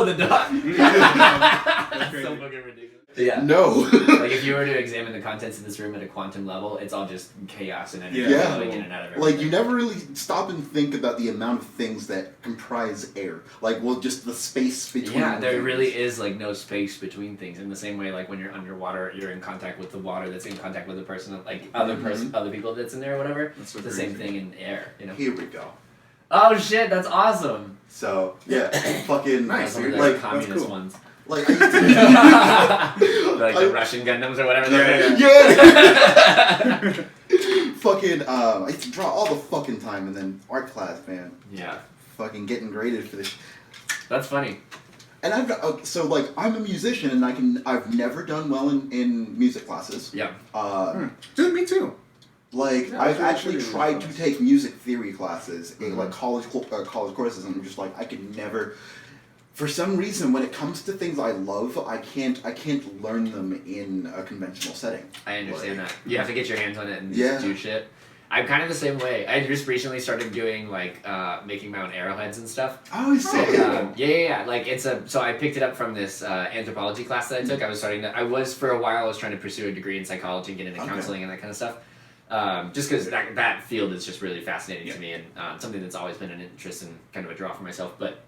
the dog. That's so fucking ridiculous. Yeah. No. Like if you were to examine the contents of this room at a quantum level, it's all just chaos and energy flowing in and out of everything. Like you never really stop and think about the amount of things that comprise air. Like, well, just the space between. Yeah, there things. really is like no space between things. In the same way, like when you're underwater, you're in contact with the water that's in contact with the person, like other people that's in there or whatever. It's the same thing in air. You know. Here we go. Oh shit! That's awesome. So yeah, fucking Nice. Some of the like communist cool. ones. like I used to, Like the Russian Gundams or whatever. yeah. Fucking I used to draw all the fucking time, and then art class, man. Yeah. Fucking getting graded for this. That's funny. And so like I'm a musician, and I've never done well in music classes. Yeah. Dude, me too. Like Yeah, I've I actually should tried to take music theory classes in like college courses, and I'm just like I could never. For some reason, when it comes to things I love, I can't learn them in a conventional setting. I understand that. You have to get your hands on it and Yeah. do shit. I'm kind of the same way. I just recently started doing like making my own arrowheads and stuff. Oh, I see. Yeah. Like so I picked it up from this anthropology class that I took. I was for a while I was trying to pursue a degree in psychology and get into counseling and that kind of stuff. Just because that field is just really fascinating to me and something that's always been an interest and kind of a draw for myself. But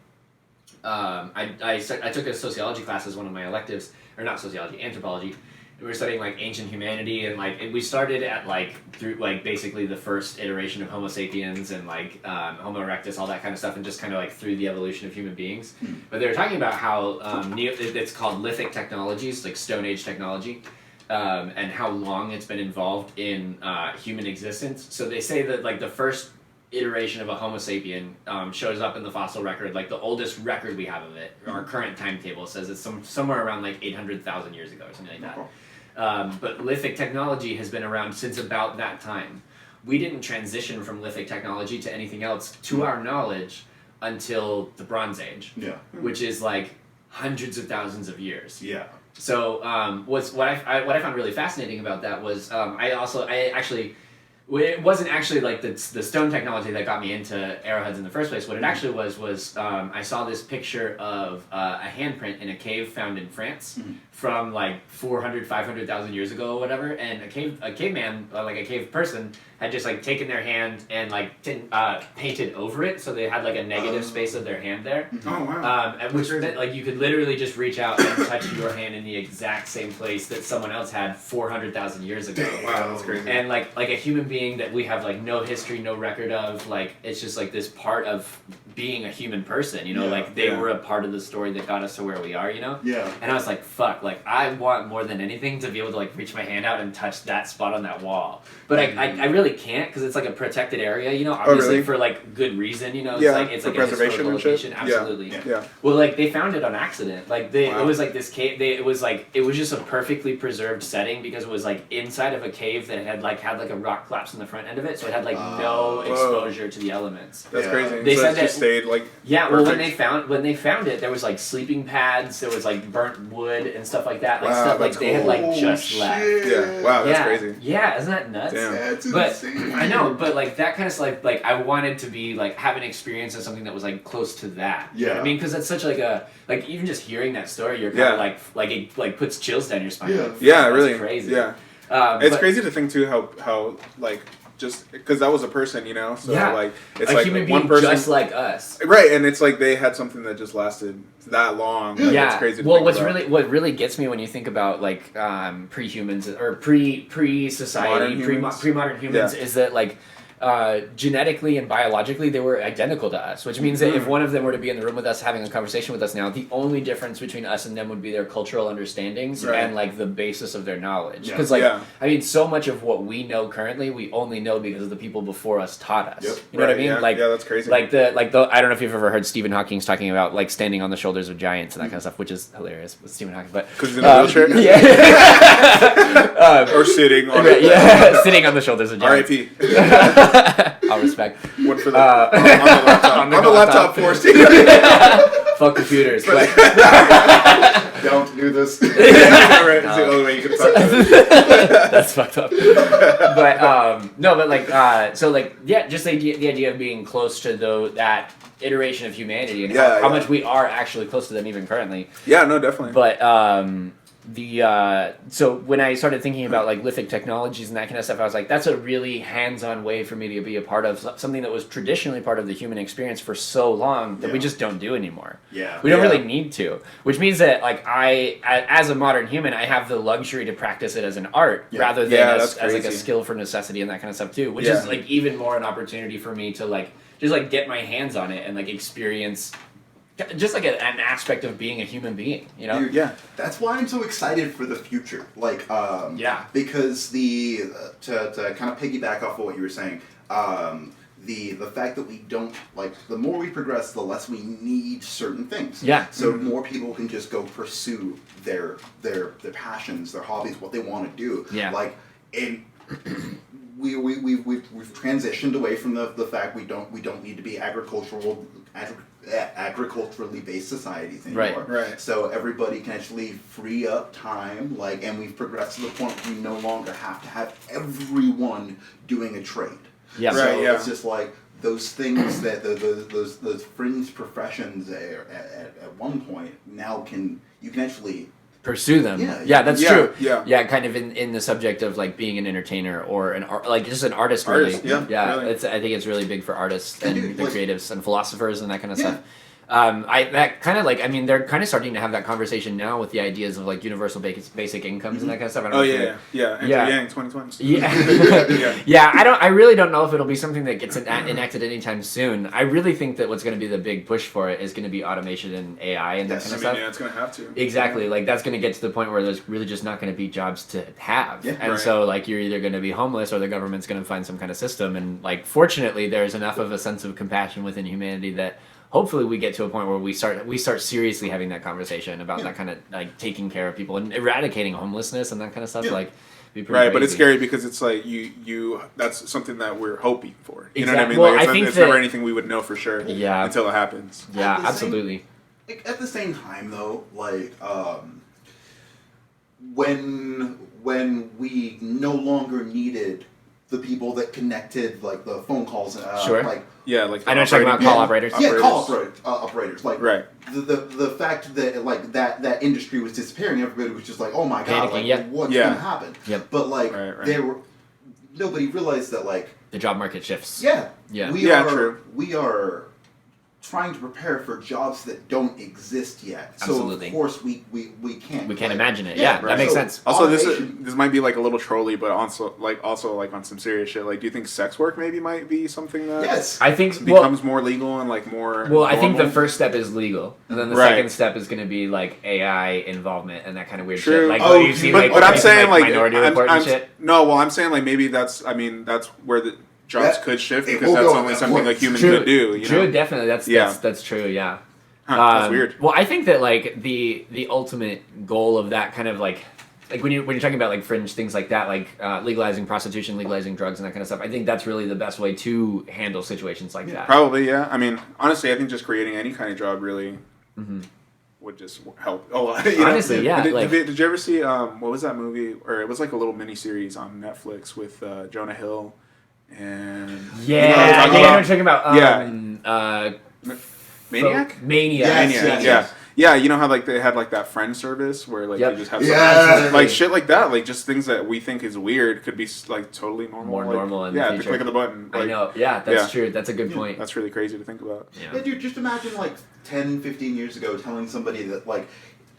I took a sociology class as one of my electives, or not sociology, anthropology. We were studying like ancient humanity, and we started at through basically the first iteration of Homo sapiens and Homo erectus, all that kind of stuff, and just kind of through the evolution of human beings. But they were talking about how it's called lithic technologies, like Stone Age technology. And how long it's been involved in human existence. So they say that the first iteration of a Homo sapien shows up in the fossil record, the oldest record we have of it, our current timetable says it's somewhere around 800,000 years ago or something like that. But lithic technology has been around since about that time. We didn't transition from lithic technology to anything else, to our knowledge, until the Bronze Age, which is hundreds of thousands of years. Yeah. So what I found really fascinating about that was it wasn't actually the stone technology that got me into arrowheads in the first place. What it actually was I saw this picture of a handprint in a cave found in France from 400, 500,000 years ago or whatever, and a caveman, a cave person, had just taken their hand and painted over it, so they had a negative space of their hand there. Oh wow! Which meant you could literally just reach out and touch your hand in the exact same place that someone else had 400,000 years ago. Wow, that's crazy. And a human being that we have no history, no record of, it's just this part of being a human person, you know, they were a part of the story that got us to where we are, you know. Yeah. And I was fuck, I want more than anything to be able to reach my hand out and touch that spot on that wall, but I really can't, because it's a protected area, you know, obviously for good reason, you know. It's for a preservation historical and shit. location. Absolutely. Yeah. Well, they found it on accident. It was this cave. It was just a perfectly preserved setting, because it was inside of a cave that had a rock collapse in the front end of it, so it had no exposure to the elements. That's crazy. They so said it that just stayed yeah. Well, perfect. when they found it, there was sleeping pads, there was burnt wood and stuff like that, Wow, stuff that's they had cool. just Oh, left. shit. Yeah. Wow, that's crazy. Yeah, isn't that nuts? Damn. That's But insane. I know, but that kind of stuff, I wanted to be have an experience of something that was close to that. You know what I mean, because that's such a even just hearing that story, you're kind of it puts chills down your spine. Yeah, That's really. crazy. Yeah. It's crazy to think too how just because that was a person, you know. So it's a human being one person, just like us. right? And it's they had something that just lasted that long. Yeah. It's crazy. To well, think about. what really gets me when you think about pre-humans or pre-society, pre-modern humans is that genetically and biologically they were identical to us, which means that if one of them were to be in the room with us having a conversation with us now, the only difference between us and them would be their cultural understandings and the basis of their knowledge. Because I mean, so much of what we know currently we only know because the people before us taught us. You know what I mean? Yeah. Yeah, that's crazy. I don't know if you've ever heard Stephen Hawking's talking about standing on the shoulders of giants and that kind of stuff, which is hilarious with Stephen Hawking. But because he's in a wheelchair. Yeah. Or sitting on sitting on the shoulders of giants. R.I.P. I'll respect. One for the on the laptop. On the On the laptop force. Fuck computers. But Don't do this. Right. It's the only way you can talk about it. that's fucked up. But no, but like so like yeah, just the idea of being close to that iteration of humanity and how much we are actually close to them even currently. Yeah, no, definitely. But so when I started thinking about like lithic technologies and that kind of stuff, I was like, that's a really hands-on way for me to be a part of something that was traditionally part of the human experience for so long that we just don't do anymore. Yeah. We don't really need to, which means that like as a modern human, I have the luxury to practice it as an art rather than as like a skill for necessity and that kind of stuff too, which is like even more an opportunity for me to like just like get my hands on it and like experience just like an aspect of being a human being, you know? Dude, that's why I'm so excited for the future. Like, because to kind of piggyback off of what you were saying, the fact that we don't, like, the more we progress, the less we need certain things. Yeah. So more people can just go pursue their passions, their hobbies, what they want to do. Yeah. Like, and we've transitioned away from the fact we don't need to be agriculturally based societies anymore. Right. So everybody can actually free up time, like, and we've progressed to the point where we no longer have to have everyone doing a trade. Yeah. So it's just like those things that those fringe professions at one point now you can actually pursue them. Yeah, that's true. Yeah, kind of in the subject of like being an entertainer or like just an artist. Really. Really. I think it's really big for artists and the creatives and philosophers and that kind of stuff. That kind of like, I mean, they're kind of starting to have that conversation now with the ideas of like universal basic incomes and that kind of stuff. I don't know Yang 2020. Yeah. I really don't know if it'll be something that gets enacted anytime soon. I really think that what's going to be the big push for it is going to be automation and AI and that kind of stuff. Yeah, it's going to have to. Exactly. Like that's going to get to the point where there's really just not going to be jobs to have. Yeah. And so like you're either going to be homeless or the government's going to find some kind of system. And like fortunately there's enough of a sense of compassion within humanity that hopefully we get to a point where we start seriously having that conversation about that kind of like taking care of people and eradicating homelessness and that kind of stuff. Like be pretty crazy. But it's scary because it's like you that's something that we're hoping for. You know what I mean? Well, like I think it's never anything we would know for sure until it happens. Yeah, absolutely. At the same time though, like when we no longer needed the people that connected like the phone calls and like I know you're talking about call operators. Operators. Like the fact that like that industry was disappearing, everybody was just like, oh my god, like, what's gonna happen? But like nobody realized that like the job market shifts. True. We are trying to prepare for jobs that don't exist yet. Absolutely. So of course we can't. We can't imagine it. That makes sense. Also, this might be like a little trolly, but also like on some serious shit. Like, do you think sex work maybe might be something that I think becomes more legal and like more? Well, I think the first step is legal, and then the second step is going to be like AI involvement and that kind of weird shit. Like, you see, but I'm saying like Minority Report and shit. No, well, I'm saying like maybe that's where the jobs could shift because that's only something like humans could do. You know? Definitely. That's true. Yeah. That's weird. Well, I think that like the ultimate goal of that kind of like when you're talking about like fringe things like that, like legalizing prostitution, legalizing drugs, and that kind of stuff. I think that's really the best way to handle situations like that. Probably, yeah. I mean, honestly, I think just creating any kind of job really would just help a lot. Honestly, yeah. Did you ever see what was that movie? Or it was like a little mini series on Netflix with Jonah Hill. And I know what you're talking about. Maniac? Maniac. Yeah, you know how like they had like that friend service where like you just have like shit like that, like just things that we think is weird could be like totally normal. More like, normal in the future. The click of the button. Like, I know. Yeah, that's true. That's a good point. That's really crazy to think about. Yeah, dude, just imagine like 10, 15 years ago telling somebody that like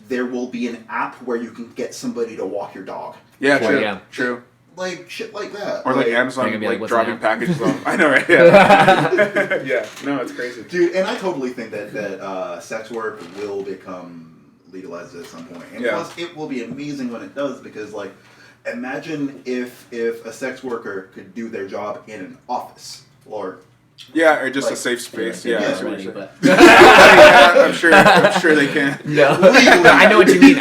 there will be an app where you can get somebody to walk your dog. Yeah, true. Like shit like that. Or like Amazon like dropping packages off. I know, right? Yeah. No, it's crazy. Dude, and I totally think that sex work will become legalized at some point. And plus it will be amazing when it does because like imagine if a sex worker could do their job in an office or or just like, a safe space. I'm sure they can. No, I know what you mean.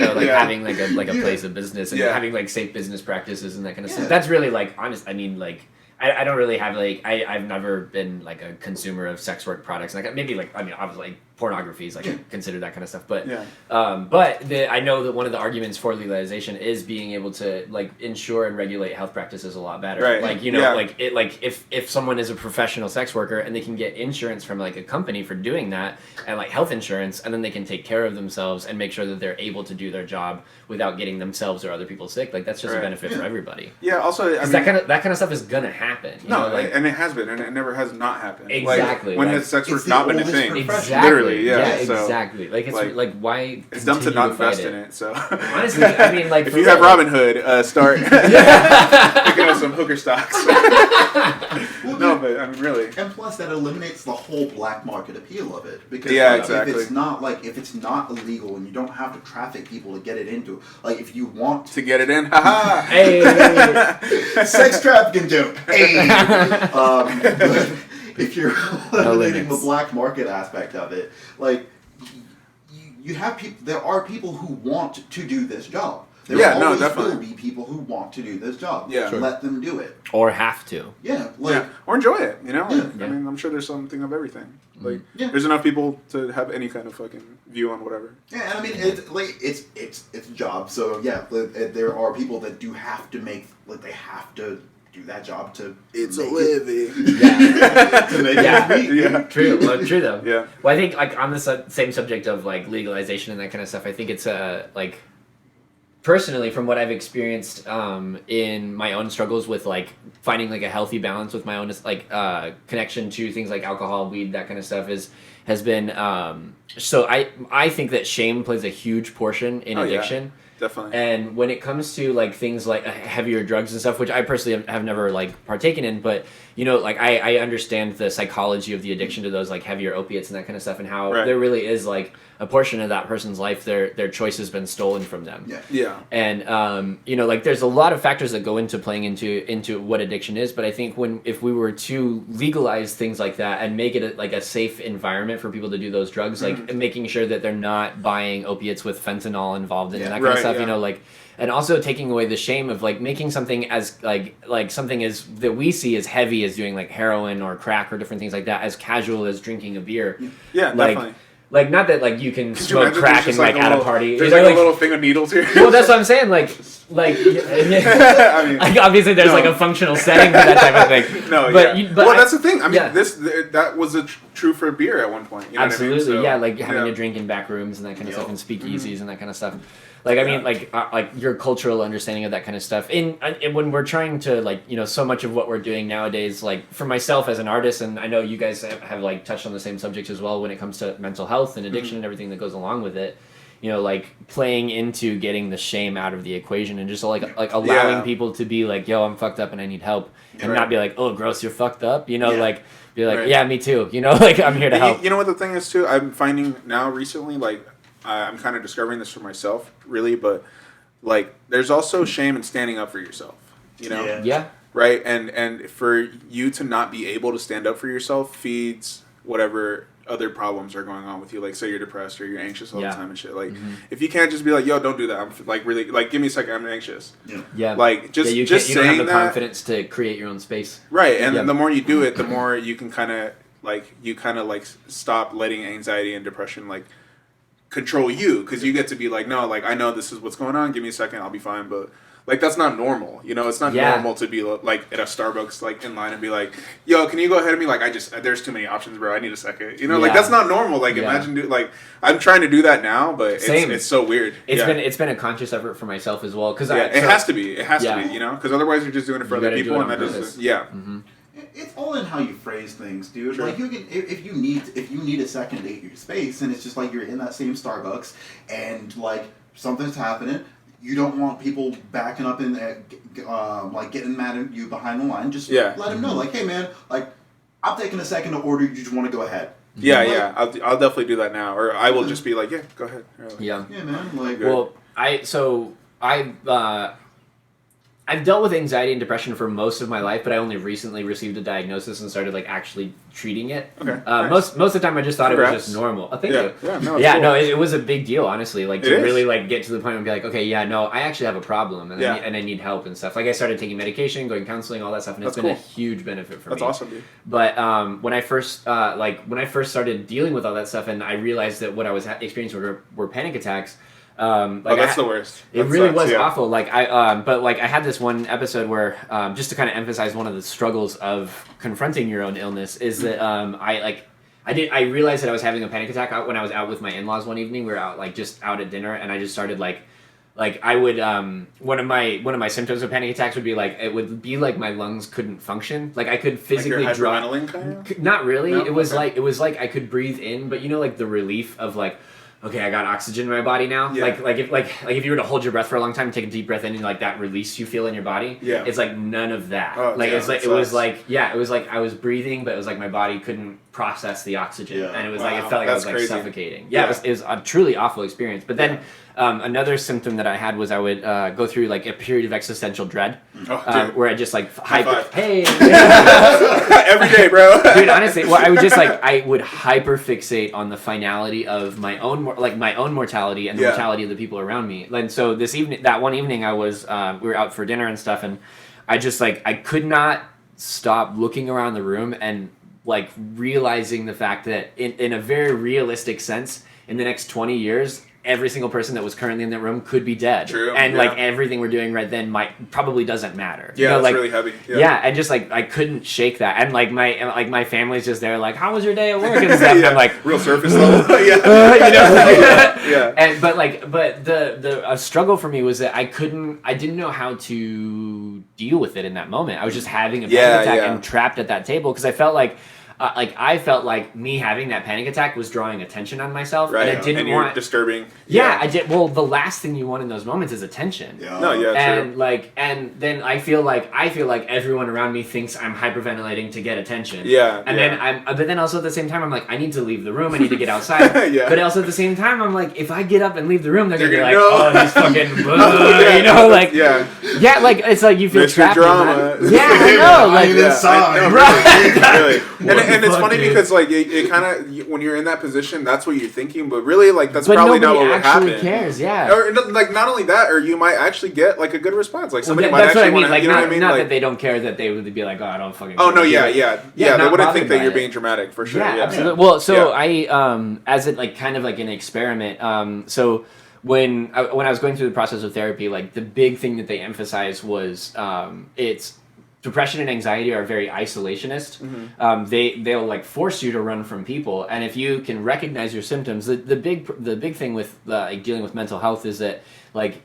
Though, like having like a place of business and having like safe business practices and that kind of stuff. That's really like honest. I mean, like I don't really have like I've never been like a consumer of sex work products. Like maybe like I mean obviously like pornography is like considered that kind of stuff. But I know that one of the arguments for legalization is being able to like ensure and regulate health practices a lot better. Right. Like like it like if someone is a professional sex worker and they can get insurance from like a company for doing that and like health insurance, and then they can take care of themselves and make sure that they're able to do their job without getting themselves or other people sick. Like that's just a benefit for everybody. Yeah. Also, I mean, that kind of stuff is gonna happen. And it has been, and it never has not happened. Exactly. Like, when has sex work not been a thing? Exactly. Literally, yeah. So, exactly. Like it's like why? It's dumb to not invest in it. So honestly, I mean, like if you have Robinhood, start picking up some hooker stocks. No, but I mean, really. And plus, that eliminates the whole black market appeal of it because exactly. if it's not illegal and you don't have to traffic people to get it into, like if you want to get it in, haha. Hey. Sex trafficking joke. Hey. But if you're eliminating the black market aspect of it, like you have people. There are people who want to do this job. There always will be people who want to do this job. Yeah, let them do it or have to. Or enjoy it. You know, Yeah. I mean, I'm sure there's something of everything. Like, there's enough people to have any kind of fucking view on whatever. Yeah, and I mean, it's a job. So there are people that do have to they have to do that job to. It's a living. To make it True. Well, true though. Yeah. Well, I think like on the same subject of like legalization and that kind of stuff, I think it's like. Personally, from what I've experienced in my own struggles with like finding like a healthy balance with my own like connection to things like alcohol, weed, that kind of stuff has been so I think that shame plays a huge portion in addiction. Yeah, definitely. And when it comes to like things like heavier drugs and stuff, which I personally have never like partaken in, but like I understand the psychology of the addiction to those like heavier opiates and that kind of stuff, and how there really is like a portion of that person's life their choice has been stolen from them. Yeah. And like there's a lot of factors that go into playing into what addiction is, but I think if we were to legalize things like that and make it like a safe environment for people to do those drugs, like making sure that they're not buying opiates with fentanyl involved in and that kind of stuff, like. And also taking away the shame of like making something as like something as that we see as heavy as doing like heroin or crack or different things like that, as casual as drinking a beer. Yeah, definitely. Like not that like you can smoke crack and like at a party. There's like a little thing of needles here. Well, that's what I'm saying. Like I mean, like obviously there's like a functional setting for that type of thing. But that's the thing. I mean, that was true for beer at one point. You know absolutely, what I mean? So, like having a drink in back rooms and that kind of stuff, and speakeasies and that kind of stuff. Like I mean, like your cultural understanding of that kind of stuff. And when we're trying to like so much of what we're doing nowadays, like for myself as an artist, and I know you guys have like touched on the same subject as well when it comes to mental health and addiction and everything that goes along with it. Like playing into getting the shame out of the equation and just like allowing people to be like, yo, I'm fucked up and I need help, and not be like, oh, gross, you're fucked up. Like be like, yeah, me too. Like I'm here to help. You know what the thing is too? I'm finding now recently, like. I'm kind of discovering this for myself, really, but like, there's also shame in standing up for yourself, Yeah. Right? And for you to not be able to stand up for yourself feeds whatever other problems are going on with you. Like, say you're depressed or you're anxious all the time and shit. Like, if you can't just be like, yo, don't do that. I'm like, really, like, give me a second, I'm anxious. Yeah. Like, just you saying don't have the that, confidence to create your own space. Right. And the more you do it, the more you can kind of, stop letting anxiety and depression, like, control you, because you get to be like, no, like, I know this is what's going on, give me a second, I'll be fine. But like, that's not normal, it's not normal to be like at a Starbucks like in line and be like, yo, can you go ahead of me, like, there's too many options, bro, I need a second, like, that's not normal. Like, imagine like, I'm trying to do that now, but it's so weird. It's been a conscious effort for myself as well, because it has to be because otherwise you're just doing it for other people, and that just It's all in how you phrase things, dude. Sure. Like, you can, if you need a second to get your space, and it's just like you're in that same Starbucks, and like something's happening, you don't want people backing up in there, like getting mad at you behind the line. Just let them know, like, hey man, like, I'm taking a second to order. You just want to go ahead. Yeah, I'll definitely do that now, or I will just be like, yeah, go ahead. Yeah, man. Like, well, I I've dealt with anxiety and depression for most of my life, but I only recently received a diagnosis and started like actually treating it. Okay. Nice. Most of the time, I just thought Congrats. it was just normal. Oh, thank Yeah. you. Yeah. No. Yeah, Cool. no, it was a big deal, honestly. Like to It is. really like get to the point and be like, okay, yeah, no, I actually have a problem, and Yeah. I need help and stuff. Like I started taking medication, going counseling, all that stuff, and it's That's been a cool. huge benefit for me. That's awesome, dude. But when I first started dealing with all that stuff, and I realized that what I was experiencing were panic attacks. That's the worst. It That really sucks, was yeah. awful. Like I had this one episode where just to kind of emphasize one of the struggles of confronting your own illness is that I realized that I was having a panic attack when I was out with my in-laws one evening. We were out just out at dinner, and I just started like I would one of my symptoms of panic attacks would be like it would be like my lungs couldn't function. Like I could physically like you're draw. hyperventilating kind of? Not really. No? It was Okay. like I could breathe in, but like the relief of like, okay, I got oxygen in my body now. Yeah. Like if you were to hold your breath for a long time, take a deep breath in, and like that release you feel in your body. Yeah. It's like none of that. Oh, like yeah, it's like that it was sucks. like it was like I was breathing, but it was like my body couldn't process the oxygen, Yeah. and it was Wow. like it felt like I was That's like crazy. suffocating. Yeah, Yeah. it was a truly awful experience. But then another symptom that I had was I would go through like a period of existential dread, Oh, dude. where I just like five. hey. Every day, bro. Dude, honestly, well, I would just I would hyper fixate on the finality of my own mortality and the Yeah. mortality of the people around me. And so that one evening, I was we were out for dinner and stuff, and I just I could not stop looking around the room and realizing the fact that in a very realistic sense, in the next 20 years. Every single person that was currently in that room could be dead, True, and yeah. everything we're doing right then probably doesn't matter. Yeah, you know, that's really heavy. Yeah, and just I couldn't shake that, and my family's just there, like, how was your day at work and stuff. Yeah. And I'm like, real surface level. Yeah. Yeah. And but the struggle for me was that I didn't know how to deal with it in that moment. I was just having a panic attack and trapped at that table because I felt I felt like me having that panic attack was drawing attention on myself, Right. and I didn't and you're want. disturbing. Yeah, I did. Well, the last thing you want in those moments is attention. Yeah. No, yeah, And true. and then I feel like everyone around me thinks I'm hyperventilating to get attention. Yeah. And yeah. but then also at the same time I'm like, I need to leave the room. I need to get outside. Yeah. But also at the same time I'm like, if I get up and leave the room, they're gonna be They're like, gonna know. oh, he's fucking, Yeah. you know, like, Yeah. yeah, like it's like you feel Mr. trapped Drama. in that. Yeah, I know, like, I this song. No, Right. really. What And the it's fuck, funny dude? because it kind of when you're in that position, that's what you're thinking, but really that's but probably not nobody what would actually happen. cares. Yeah. Or not only that, or you might actually get a good response. Like somebody might That's what I actually mean. want to, you know what I mean? Not Like, that they don't care, that they would be like, oh, I don't fucking. oh care. no, Yeah, yeah. Yeah, They not wouldn't bothered think that by you're it. being dramatic for sure. Yeah, Yeah, absolutely. Well, so Yeah. I as it kind of an experiment. So when I was going through the process of therapy, the big thing that they emphasized was it's depression and anxiety are very isolationist. Mm-hmm. They'll force you to run from people, and if you can recognize your symptoms, the big thing with dealing with mental health is that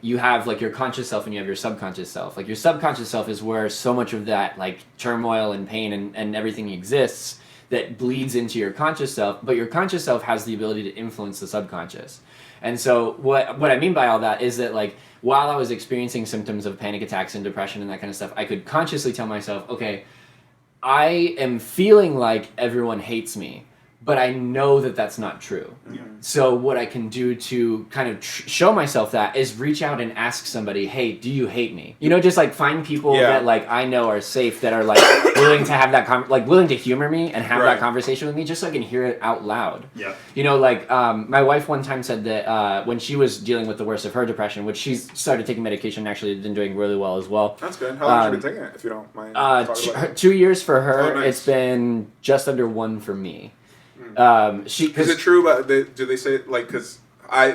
you have your conscious self and you have your subconscious self. Your subconscious self is where so much of that turmoil and pain and everything exists that bleeds into your conscious self, but your conscious self has the ability to influence the subconscious. And so what I mean by all that is that while I was experiencing symptoms of panic attacks and depression and that kind of stuff, I could consciously tell myself, okay, I am feeling like everyone hates me, but I know that that's not true. Yeah. So what I can do to kind of show myself that is reach out and ask somebody, hey, do you hate me? You know, just find people Yeah. that I know are safe, that are willing to have that willing to humor me and have Right. that conversation with me, just so I can hear it out loud. Yeah. You know, my wife one time said that when she was dealing with the worst of her depression, which she's started taking medication and actually been doing really well as well. That's good. How long have you been taking it, if you don't mind? talking about it? 2 years for her. Oh, nice. It's been just under 1 for me. Is it true about do they say because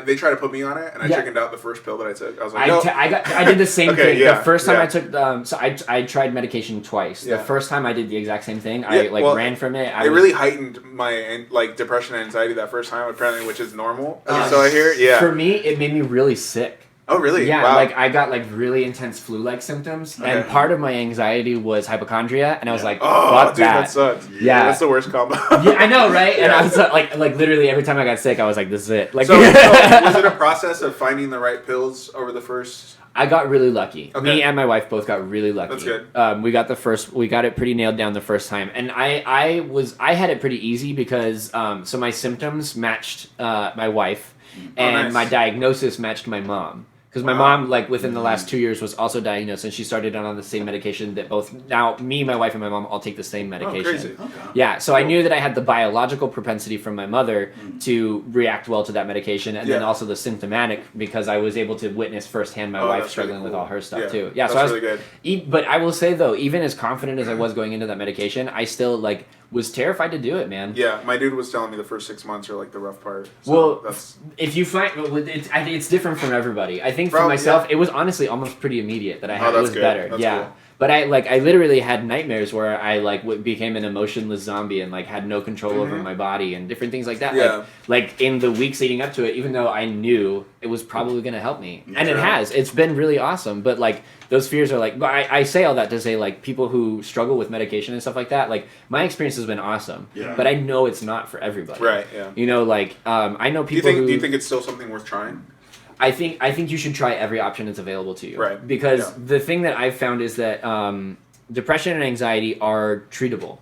they try to put me on it and I Yeah. chickened out the first pill that I took. I was like, no. I did the same Okay, thing. yeah, The first time yeah. I took so I tried medication twice. Yeah. The first time I did the exact same thing. Yeah, I well, ran from it. It really heightened my depression and anxiety that first time, apparently, which is normal. So I hear, yeah. For me, it made me really sick. Oh, really? Yeah, Wow. I got really intense flu-like symptoms, and Okay. part of my anxiety was hypochondria, and I was like, Oh, "Fuck dude, that!" that sucks. Yeah. That's the worst combo. Yeah, I know, right? And Yeah. I was like literally every time I got sick, I was like, "This is it." So was it a process of finding the right pills over the first? I got really lucky. Okay. Me and my wife both got really lucky. That's good. We got it pretty nailed down the first time, and I had it pretty easy because so my symptoms matched my wife, and nice. my diagnosis matched my mom. Because my mom, like, within the last 2 years was also diagnosed, and she started on the same medication that both, now, me, my wife, and my mom all take the same medication. Oh, crazy. Okay. Yeah, so I knew that I had the biological propensity from my mother to react well to that medication, and then also the symptomatic, because I was able to witness firsthand my wife struggling with all her stuff, too. Yeah, that's so I was, really good. But I will say, though, even as confident as I was going into that medication, I still, like, was terrified to do it, man. Yeah, my dude was telling me the first 6 months are like the rough part. So Well, that's if you find, I think it's different from everybody. I think for Probably, myself, it was honestly almost pretty immediate that I had. Oh, It that's was good. better. That's Yeah. cool. But I literally had nightmares where I became an emotionless zombie and like had no control over my body and different things like that. Yeah. Like in the weeks leading up to it, even though I knew it was probably going to help me, and it Yeah. has. It's been really awesome. But like those fears are like, but I say all that to say like people who struggle with medication and stuff like that. Like my experience has been awesome. Yeah. But I know it's not for everybody. right. Yeah. You know, like I know Do you people think? who. Do you think it's still something worth trying? I think you should try every option that's available to you. Right. Because Yeah. the thing that I've found is that depression and anxiety are treatable.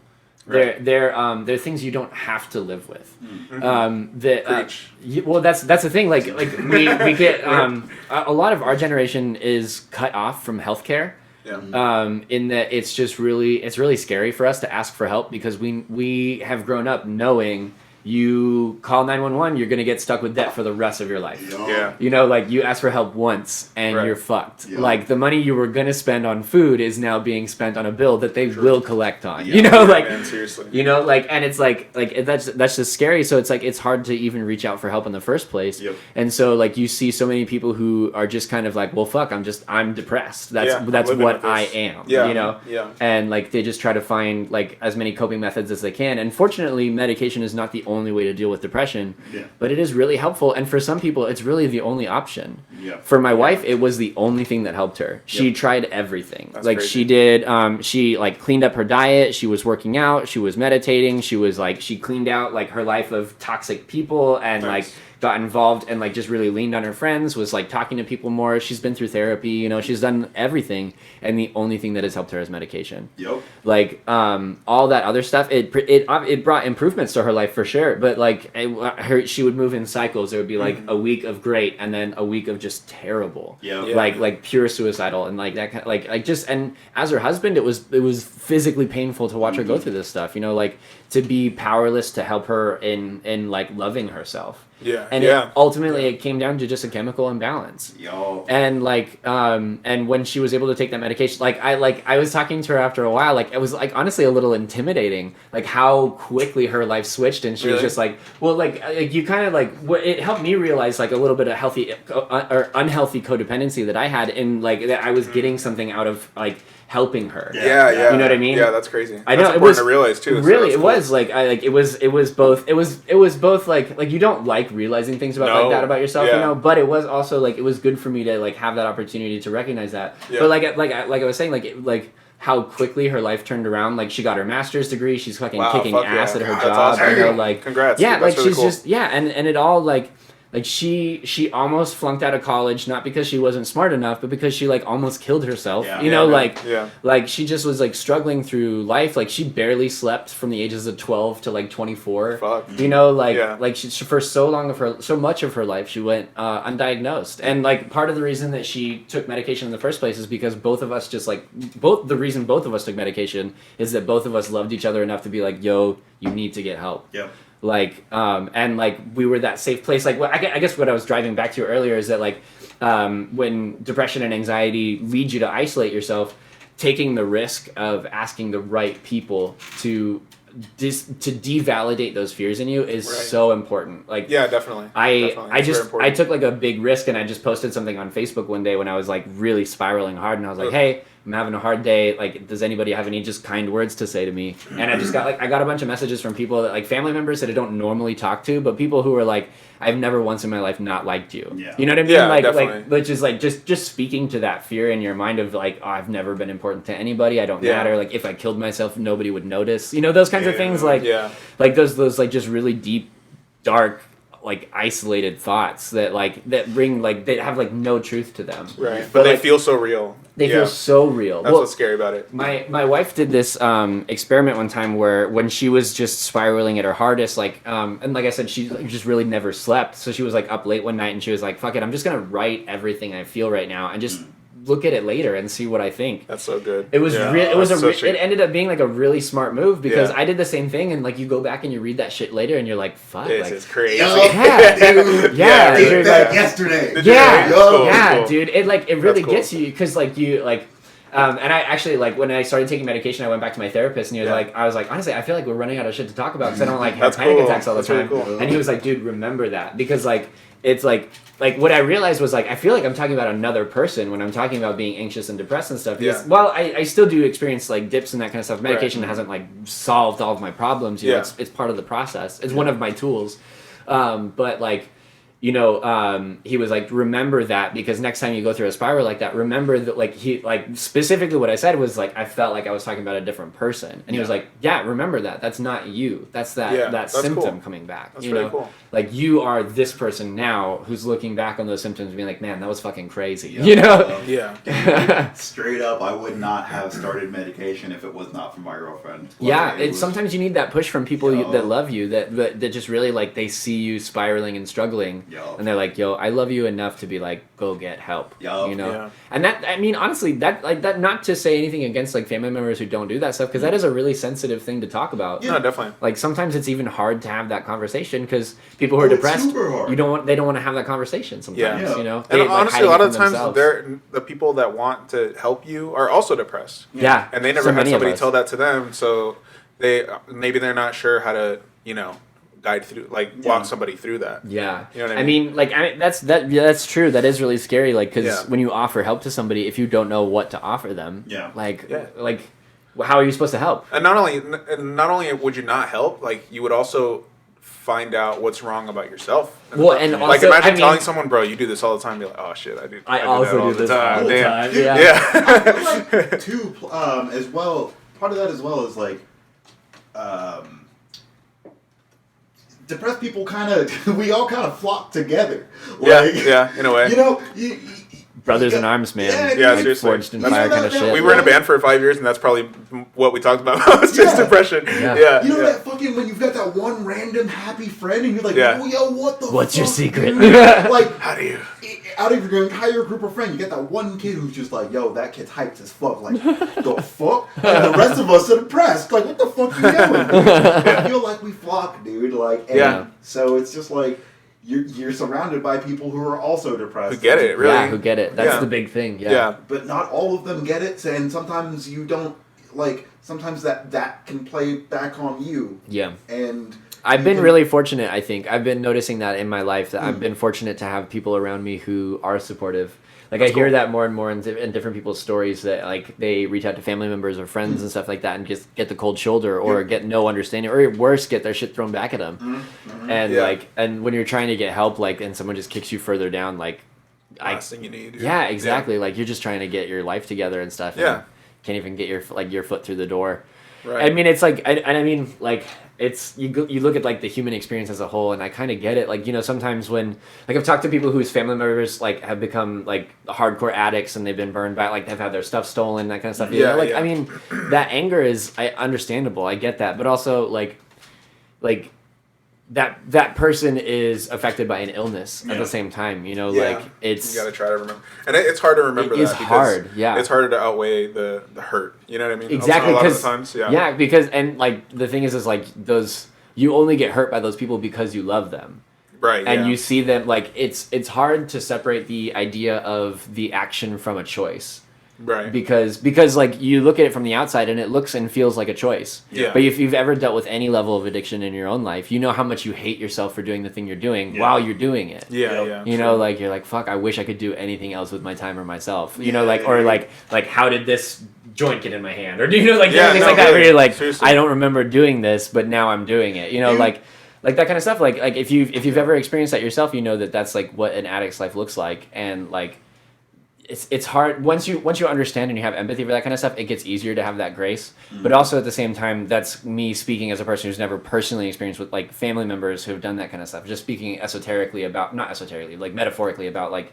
Right. They're things you don't have to live with. Preach. Well, that's the thing. Like we get a lot of our generation is cut off from healthcare. Yeah. In that it's really scary for us to ask for help because we have grown up knowing you call 911, you're gonna get stuck with debt for the rest of your life. Yeah. You know, like you ask for help once and Right. you're fucked. Yeah. Like the money you were gonna spend on food is now being spent on a bill that they will collect on. Yeah. You know, Yeah, like man, seriously. you know, like and it's like that's just scary. So it's like it's hard to even reach out for help in the first place. Yep. And so like you see so many people who are just kind of like, well, fuck, I'm depressed. That's I'm that's living what with I this. am. Yeah. You know. Yeah. And like they just try to find like as many coping methods as they can. And fortunately, medication is not the only way to deal with depression. Yeah. But it is really helpful, and for some people, it's really the only option. Yeah. For my wife, it was the only thing that helped her. She Yep. tried everything. That's like crazy. she did. She like cleaned up her diet. She was working out. She was meditating. She cleaned out like her life of toxic people and Nice. like got involved and like just really leaned on her friends. Was like talking to people more. She's been through therapy. You know, she's done everything, and the only thing that has helped her is medication. Yep. Like all that other stuff, it brought improvements to her life for sure. But like she would move in cycles. There would be like a week of great, and then a week of just terrible. Yeah. Yeah. Like pure suicidal, and like that kind like just and as her husband, it was physically painful to watch her go through this stuff. You know, like to be powerless to help her in like loving herself. Yeah. And yeah. ultimately, it came down to just a chemical imbalance. Yo. And like, and when she was able to take that medication, I was talking to her after a while, like it was like honestly a little intimidating, like how quickly her life switched, and she was Really? just like, well, like you kind of like it helped me realize like a little bit of healthy or unhealthy codependency that I had, in like that I was getting something out of like helping her. Yeah, yeah. You know what I mean? Yeah, that's crazy. I know, That's it important was to realize too. so Really, that's it cool. was like it was both like you don't like realizing things about No. like that about yourself, you Yeah. know. But it was also like it was good for me to like have that opportunity to recognize that. Yeah. But like I was saying, like how quickly her life turned around. Like she got her master's degree. She's fucking Wow, kicking fuck ass yeah. at her That's job. awesome. You know, like Congrats, yeah, dude. like That's really she's cool. just and it all like she almost flunked out of college, not because she wasn't smart enough, but because she like almost killed herself. Yeah. You know, man. like Yeah. like she just was like struggling through life. Like she barely slept from the ages of 12 to like 24. Fuck. You know, like Yeah. like she for so much of her life she went undiagnosed. And like part of the reason that she took medication in the first place is because both of us the reason both of us took medication is that both of us loved each other enough to be like, yo, you need to get help. Yep. Like and like we were that safe place. Like I guess what I was driving back to earlier is that like when depression and anxiety lead you to isolate yourself, taking the risk of asking the right people to devalidate those fears in you is Right. so important. Like Yeah, definitely. I Definitely. It's very important. I took like a big risk, and I just posted something on Facebook one day when I was like really spiraling hard, and I was like, hey, I'm having a hard day. Like, does anybody have any just kind words to say to me? And I just got I got a bunch of messages from people that like family members that I don't normally talk to, but people who are like, I've never once in my life not liked you. Yeah. You know what I mean? Yeah, like definitely. which is like just speaking to that fear in your mind of like, oh, I've never been important to anybody. I don't Yeah. matter. Like if I killed myself, nobody would notice. You know, those kinds of things. Like Yeah. like those like just really deep, dark, like isolated thoughts that bring like they have like no truth to them. Right. But they like, feel so real. They feel so real. That's what's scary about it. My wife did this experiment one time where when she was just spiraling at her hardest, like and like I said, she just really never slept. So she was like up late one night and she was like, "Fuck it, I'm just gonna write everything I feel right now and just look at it later and see what I think." That's so good. It was it ended up being like a really smart move because I did the same thing and like you go back and you read that shit later and you're like, "Fuck, this is crazy." Dude, yeah, did that yesterday. Yeah, dude. It really gets you because like you like. And I actually, like, when I started taking medication, I went back to my therapist, and he was like, I was like, honestly, I feel like we're running out of shit to talk about because I don't, like, have panic attacks all the time. Really cool. And he was like, dude, remember that. Because, like, it's like, what I realized was, like, I feel like I'm talking about another person when I'm talking about being anxious and depressed and stuff. Because, while I still do experience, like, dips and that kind of stuff, medication hasn't, like, solved all of my problems. You know, it's part of the process. It's one of my tools. But, like... You know, he was like, remember that because next time you go through a spiral like that, remember that, like, he, like, specifically what I said was, like, I felt like I was talking about a different person. And he was like, yeah, remember that. That's not you. That's that symptom coming back. That's you really know? Cool. Like, you are this person now who's looking back on those symptoms and being like, man, that was fucking crazy. You know? Dude, straight up, I would not have started medication if it was not for my girlfriend. Like, sometimes you need that push from people that love you, that just really, like, they see you spiraling and struggling. And they're like, yo, I love you enough to be like, go get help. You know? And that, I mean, honestly, that not to say anything against, like, family members who don't do that stuff, because that is a really sensitive thing to talk about. No, definitely. Like, sometimes it's even hard to have that conversation, because people who are depressed, they don't want to have that conversation sometimes, you know? And honestly, a lot of times, the people that want to help you are also depressed. And they never had somebody tell that to them, so maybe they're not sure how to, you know, guide through, like, walk somebody through that. You know what I mean? That's true. That is really scary. Like, because when you offer help to somebody, if you don't know what to offer them, like, how are you supposed to help? And not only would you not help, like, you would also find out what's wrong about yourself. Well, and also, like, imagine telling someone, bro, you do this all the time. Be like, oh shit, I also do this all the time. I feel like too, as well. Part of that as well is like, depressed people we all kind of flock together. Like, in a way. You know, brothers in arms, man. Seriously. Forged in fire kind of shit. We were in a band for 5 years, and that's probably what we talked about most, just depression. You know that fucking, when you've got that one random happy friend, and you're like, oh, yo, what's your secret? Like, how do you... Out of your entire group of friends, you get that one kid who's just like, yo, that kid's hyped as fuck. Like, the fuck? And the rest of us are depressed. Like, what the fuck are you doing? I feel like we flock, dude. Like, and so it's just like, you're surrounded by people who are also depressed. Who get it, really. Yeah, who get it. That's the big thing. Yeah. But not all of them get it, and sometimes you don't, like, sometimes that can play back on you. Yeah. And... I've been really fortunate, I think. I've been noticing that in my life, that I've been fortunate to have people around me who are supportive. Like, I hear that more and more in different people's stories, that, like, they reach out to family members or friends and stuff like that and just get the cold shoulder or get no understanding, or worse, get their shit thrown back at them. And, like, and when you're trying to get help, like, and someone just kicks you further down, like... Last thing you need. Yeah, exactly. Like, you're just trying to get your life together and stuff. And can't even get your foot through the door. Right. I mean, it's like, I mean, like, it's, you look at, like, the human experience as a whole, and I kind of get it. Like, you know, sometimes when, like, I've talked to people whose family members, like, have become, like, hardcore addicts, and they've been burned by, like, they've had their stuff stolen, that kind of stuff. You know? Like, I mean, that anger is understandable. I get that. But also, like, that person is affected by an illness at the same time, you know, like, it's... You gotta try to remember. And it's hard to remember that. It's hard, It's harder to outweigh the hurt, you know what I mean? Exactly, a lot of the times, because, and, like, the thing is, like, those... You only get hurt by those people because you love them. Right, and you see them, like, it's hard to separate the idea of the action from a choice. Right. Because like, you look at it from the outside and it looks and feels like a choice. Yeah. But if you've ever dealt with any level of addiction in your own life, you know how much you hate yourself for doing the thing you're doing while you're doing it. You know, like, you're like, fuck, I wish I could do anything else with my time or myself. You know, like, or like how did this joint get in my hand? Or do you know, like, things like that where you're like, seriously. I don't remember doing this, but now I'm doing it. You know, like that kind of stuff. Like if you've ever experienced that yourself, you know that that's, like, what an addict's life looks like. And, like, it's hard once you understand and you have empathy for that kind of stuff. It gets easier to have that grace, but also at the same time, that's me speaking as a person who's never personally experienced with like family members who have done that kind of stuff. Just speaking esoterically about, not esoterically, like metaphorically about like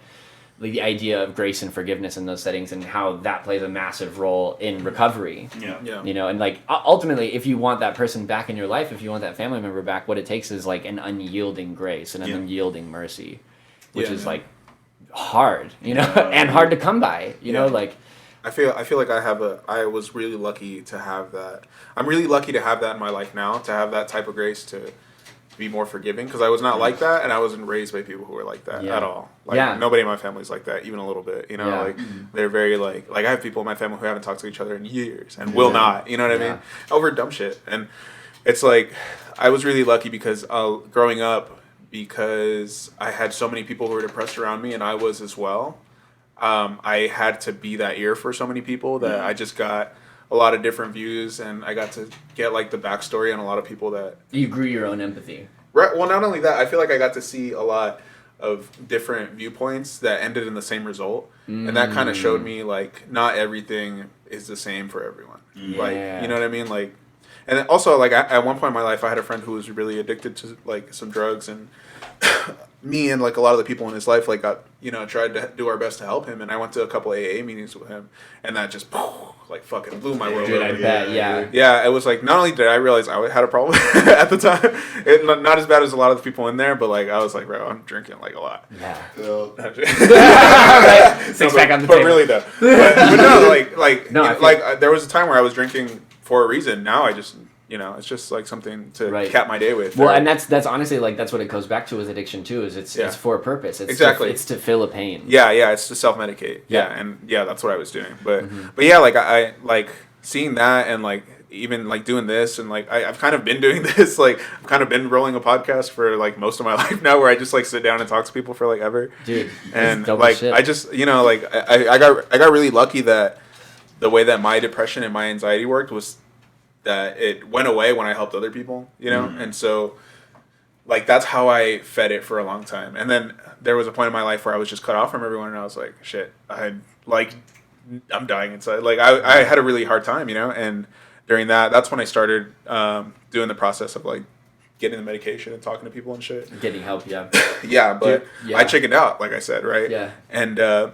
the idea of grace and forgiveness in those settings and how that plays a massive role in recovery. Yeah. You know, and like ultimately, if you want that person back in your life, if you want that family member back, what it takes is like an unyielding grace and an unyielding mercy, which is like hard, you know, and hard to come by, you know, like. I feel like I was really lucky to have that. I'm really lucky to have that in my life now, to have that type of grace to be more forgiving, because I was not like that, and I wasn't raised by people who were like that at all. Like nobody in my family's like that, even a little bit. You know, like they're very like I have people in my family who haven't talked to each other in years and will not. You know what I mean? Over dumb shit. And it's like I was really lucky because growing up, because I had so many people who were depressed around me, and I was as well. I had to be that ear for so many people that I just got a lot of different views, and I got to get like the backstory on a lot of people that you grew your own empathy. Right. Well, not only that, I feel like I got to see a lot of different viewpoints that ended in the same result, and that kind of showed me like not everything is the same for everyone. Like, you know what I mean? Like, and also like at one point in my life, I had a friend who was really addicted to like some drugs, and me and like a lot of the people in his life like got, you know, tried to do our best to help him, and I went to a couple AA meetings with him, and that just like fucking blew my world. Dude, I bet, yeah. It was like not only did I realize I had a problem at the time, not as bad as a lot of the people in there, but like I was like, bro, I'm drinking like a lot. Yeah. Six pack on the table. But really though, but no, there was a time where I was drinking for a reason. Now I just, you know, it's just like something to cap my day with. Well, and that's honestly like that's what it goes back to with addiction too. Is it's for a purpose. It's it's to fill a pain. Yeah, it's to self-medicate. And that's what I was doing. But yeah, like I like seeing that, and like even like doing this, and like I've kind of been doing this. Like I've kind of been rolling a podcast for like most of my life now, where I just like sit down and talk to people for like ever. Dude, and like shit. I just, you know, like I got really lucky that the way that my depression and my anxiety worked was that it went away when I helped other people, you know? And so, like, that's how I fed it for a long time. And then there was a point in my life where I was just cut off from everyone, and I was like, shit, I'm dying inside. Like, I had a really hard time, you know? And during that's when I started doing the process of, like, getting the medication and talking to people and shit. Getting help, yeah. Yeah, but I chickened out, like I said, right? Yeah. And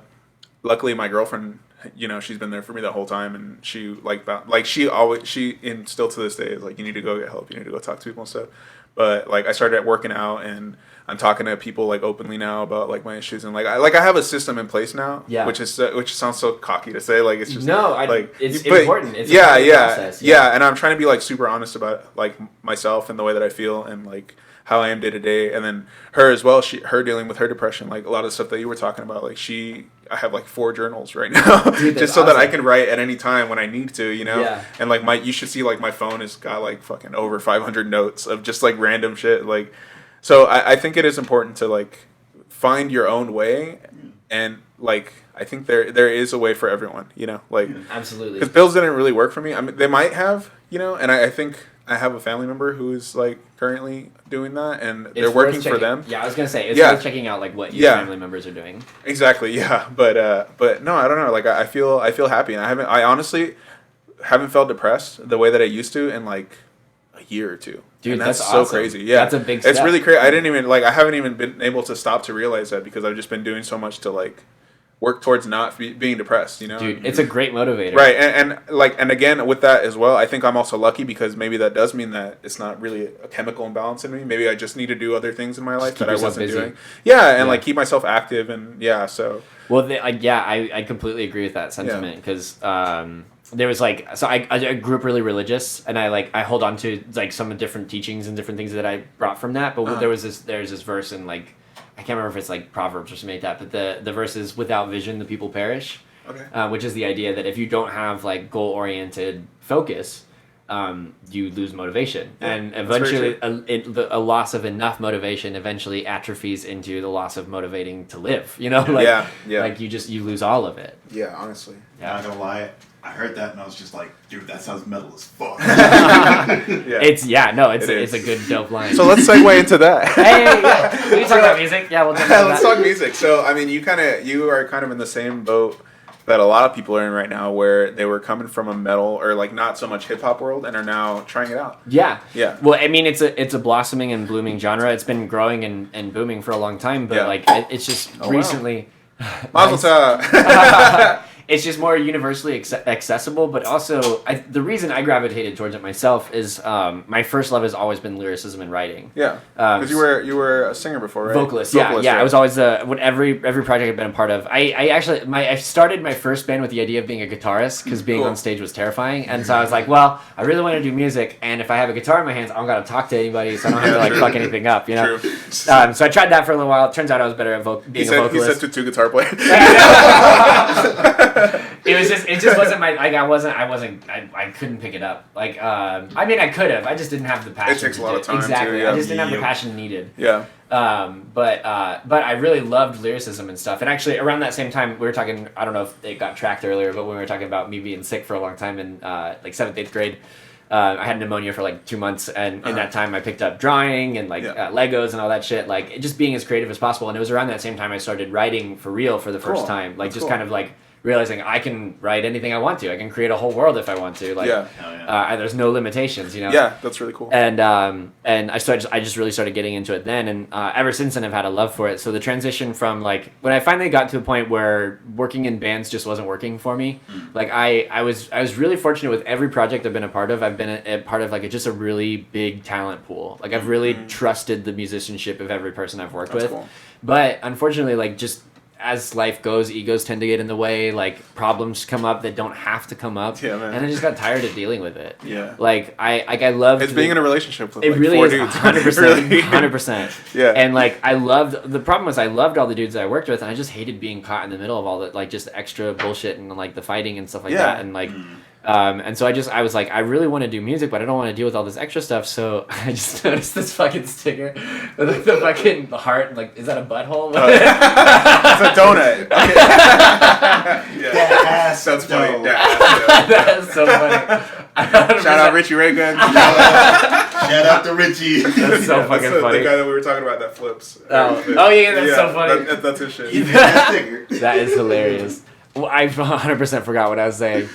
luckily my girlfriend, you know, she's been there for me the whole time, and she and still to this day is like, you need to go get help, you need to go talk to people and stuff. But like I started working out, and I'm talking to people like openly now about like my issues, and like I have a system in place now, which sounds so cocky to say, like it's just it's important. It's process, and I'm trying to be like super honest about like myself and the way that I feel, and like how I am day to day, and then her as well. Her dealing with her depression, like a lot of the stuff that you were talking about. Like I have like 4 journals right now, just so that I can write at any time when I need to, you know. Yeah. And like you should see like my phone has got like fucking over 500 notes of just like random shit. Like, so I think it is important to like find your own way, and like I think there is a way for everyone, you know. Like absolutely, because pills didn't really work for me. I mean, they might have, you know, and I think I have a family member who is like currently doing that, and they're working for them. Yeah, I was gonna say it's worth checking out like what your family members are doing. Exactly. Yeah, but no, I don't know. Like I feel happy, and I honestly haven't felt depressed the way that I used to in like a year or two. Dude, and that's awesome. So crazy. Yeah, that's a big step. It's really crazy. I haven't even been able to stop to realize that, because I've just been doing so much to like work towards not being depressed, you know. Dude, it's a great motivator. Right, and again with that as well, I think I'm also lucky, because maybe that does mean that it's not really a chemical imbalance in me. Maybe I just need to do other things in my life that I wasn't doing. Yeah, and like keep myself active, and so. Well, I completely agree with that sentiment, because there was like, so I grew up really religious, and I hold on to like some different teachings and different things that I brought from that. But there's this verse in like, I can't remember if it's like Proverbs or something like that, but the verse is, without vision the people perish. Okay. Which is the idea that if you don't have like goal-oriented focus, you lose motivation, and eventually a loss of enough motivation eventually atrophies into the loss of motivating to live. You know, like like you lose all of it. Yeah, honestly. Yeah. Not gonna lie, I heard that and I was just like, dude, that sounds metal as fuck. It's a good dope line. So let's segue into that. Hey, yeah. We can talk about music. Yeah, we'll talk about Let's talk music. So I mean, you are kind of in the same boat that a lot of people are in right now, where they were coming from a metal or like not so much hip hop world and are now trying it out. Yeah. Yeah. Well, I mean, it's a blossoming and blooming genre. It's been growing and booming for a long time, but like it's just recently. Mazel tov. It's just more universally accessible, but also the reason I gravitated towards it myself is my first love has always been lyricism and writing. Yeah, because you were a singer before, right? Vocalist. Yeah. I was always every project I've been a part of. I started my first band with the idea of being a guitarist because being on stage was terrifying, and so I was like, well, I really want to do music, and if I have a guitar in my hands, I don't gotta talk to anybody, so I don't have to like fuck anything up, you know. So I tried that for a little while. It turns out I was better at being a vocalist. He said to two guitar players. It just wasn't my like I couldn't pick it up. Like I mean I could have. I just didn't have the passion. It takes a lot of time. Exactly. Too, yeah. I just didn't have the passion needed. Yeah. But I really loved lyricism and stuff. And actually around that same time we were talking, I don't know if it got tracked earlier, but when we were talking about me being sick for a long time in like 7th, 8th grade, I had pneumonia for like 2 months, and in that time I picked up drawing and like Legos and all that shit, like just being as creative as possible. And it was around that same time I started writing for real for the first time, like just kind of like realizing I can write anything I want to. I can create a whole world if I want to. Like, there's no limitations, you know. Yeah, that's really cool. And I just really started getting into it then, and ever since then I've had a love for it. So the transition from like when I finally got to a point where working in bands just wasn't working for me, like I was really fortunate with every project I've been a part of. I've been a part of like just a really big talent pool. Like I've really trusted the musicianship of every person I've worked with. Cool. But unfortunately, like just as life goes, egos tend to get in the way, like problems come up that don't have to come up. Yeah, man. And I just got tired of dealing with it. Yeah. Like I love it's being in a relationship with it like really four is dudes. 100%. 100%. Yeah. And like the problem was I loved all the dudes that I worked with, and I just hated being caught in the middle of all the like just extra bullshit and like the fighting and stuff like that. And like and so I was like, I really want to do music, but I don't want to deal with all this extra stuff. So I just noticed this fucking sticker with like the fucking heart. Like, is that a butthole? It's a donut. Okay. Yeah, sounds funny. That is so funny. Shout out Richie Reagan. Shout out to Richie. That's so fucking funny. The guy that we were talking about that flips. Oh yeah, that's so funny. That's his shit. That is hilarious. Well, I 100% forgot what I was saying.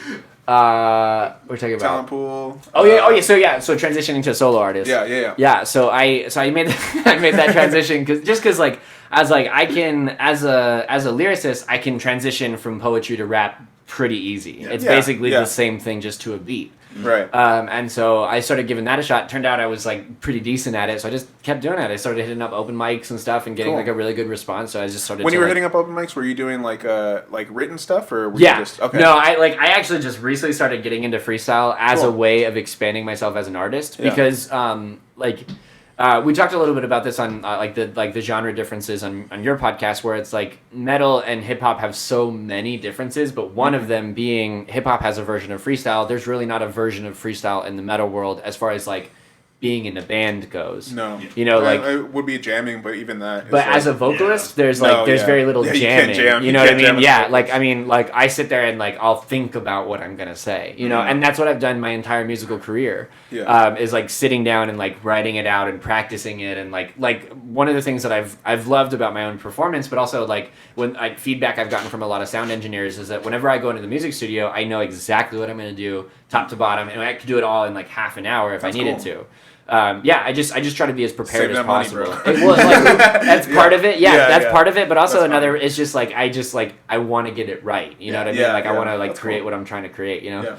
We're talking about talent pool. Oh yeah. So transitioning to a solo artist. Yeah. So I made that transition because like I was like I can as a lyricist I can transition from poetry to rap pretty easy. It's basically the same thing just to a beat. Right. And so I started giving that a shot. Turned out I was like pretty decent at it, so I just kept doing it. I started hitting up open mics and stuff and getting like a really good response. So I just started. When you were hitting up open mics, were you doing like written stuff or were you just okay? No, I actually just recently started getting into freestyle as a way of expanding myself as an artist because we talked a little bit about this on the genre differences on your podcast, where it's like metal and hip hop have so many differences, but one of them being hip hop has a version of freestyle. There's really not a version of freestyle in the metal world as far as like being in a band goes. No, you know, like it would be jamming, but even that. But as a vocalist, there's very little jamming. You can't jam. You know what I mean? Yeah, like I sit there and like I'll think about what I'm gonna say. You know, and that's what I've done my entire musical career. Yeah. Is like sitting down and like writing it out and practicing it, and like one of the things that I've loved about my own performance, but also like when feedback I've gotten from a lot of sound engineers is that whenever I go into the music studio, I know exactly what I'm gonna do top to bottom, and I could do it all in like half an hour if I needed to. I just try to be as prepared as possible. That's part of it. That's part of it. But also another is just like I want to get it right. You know what I mean? Like I want to like create what I'm trying to create. You know.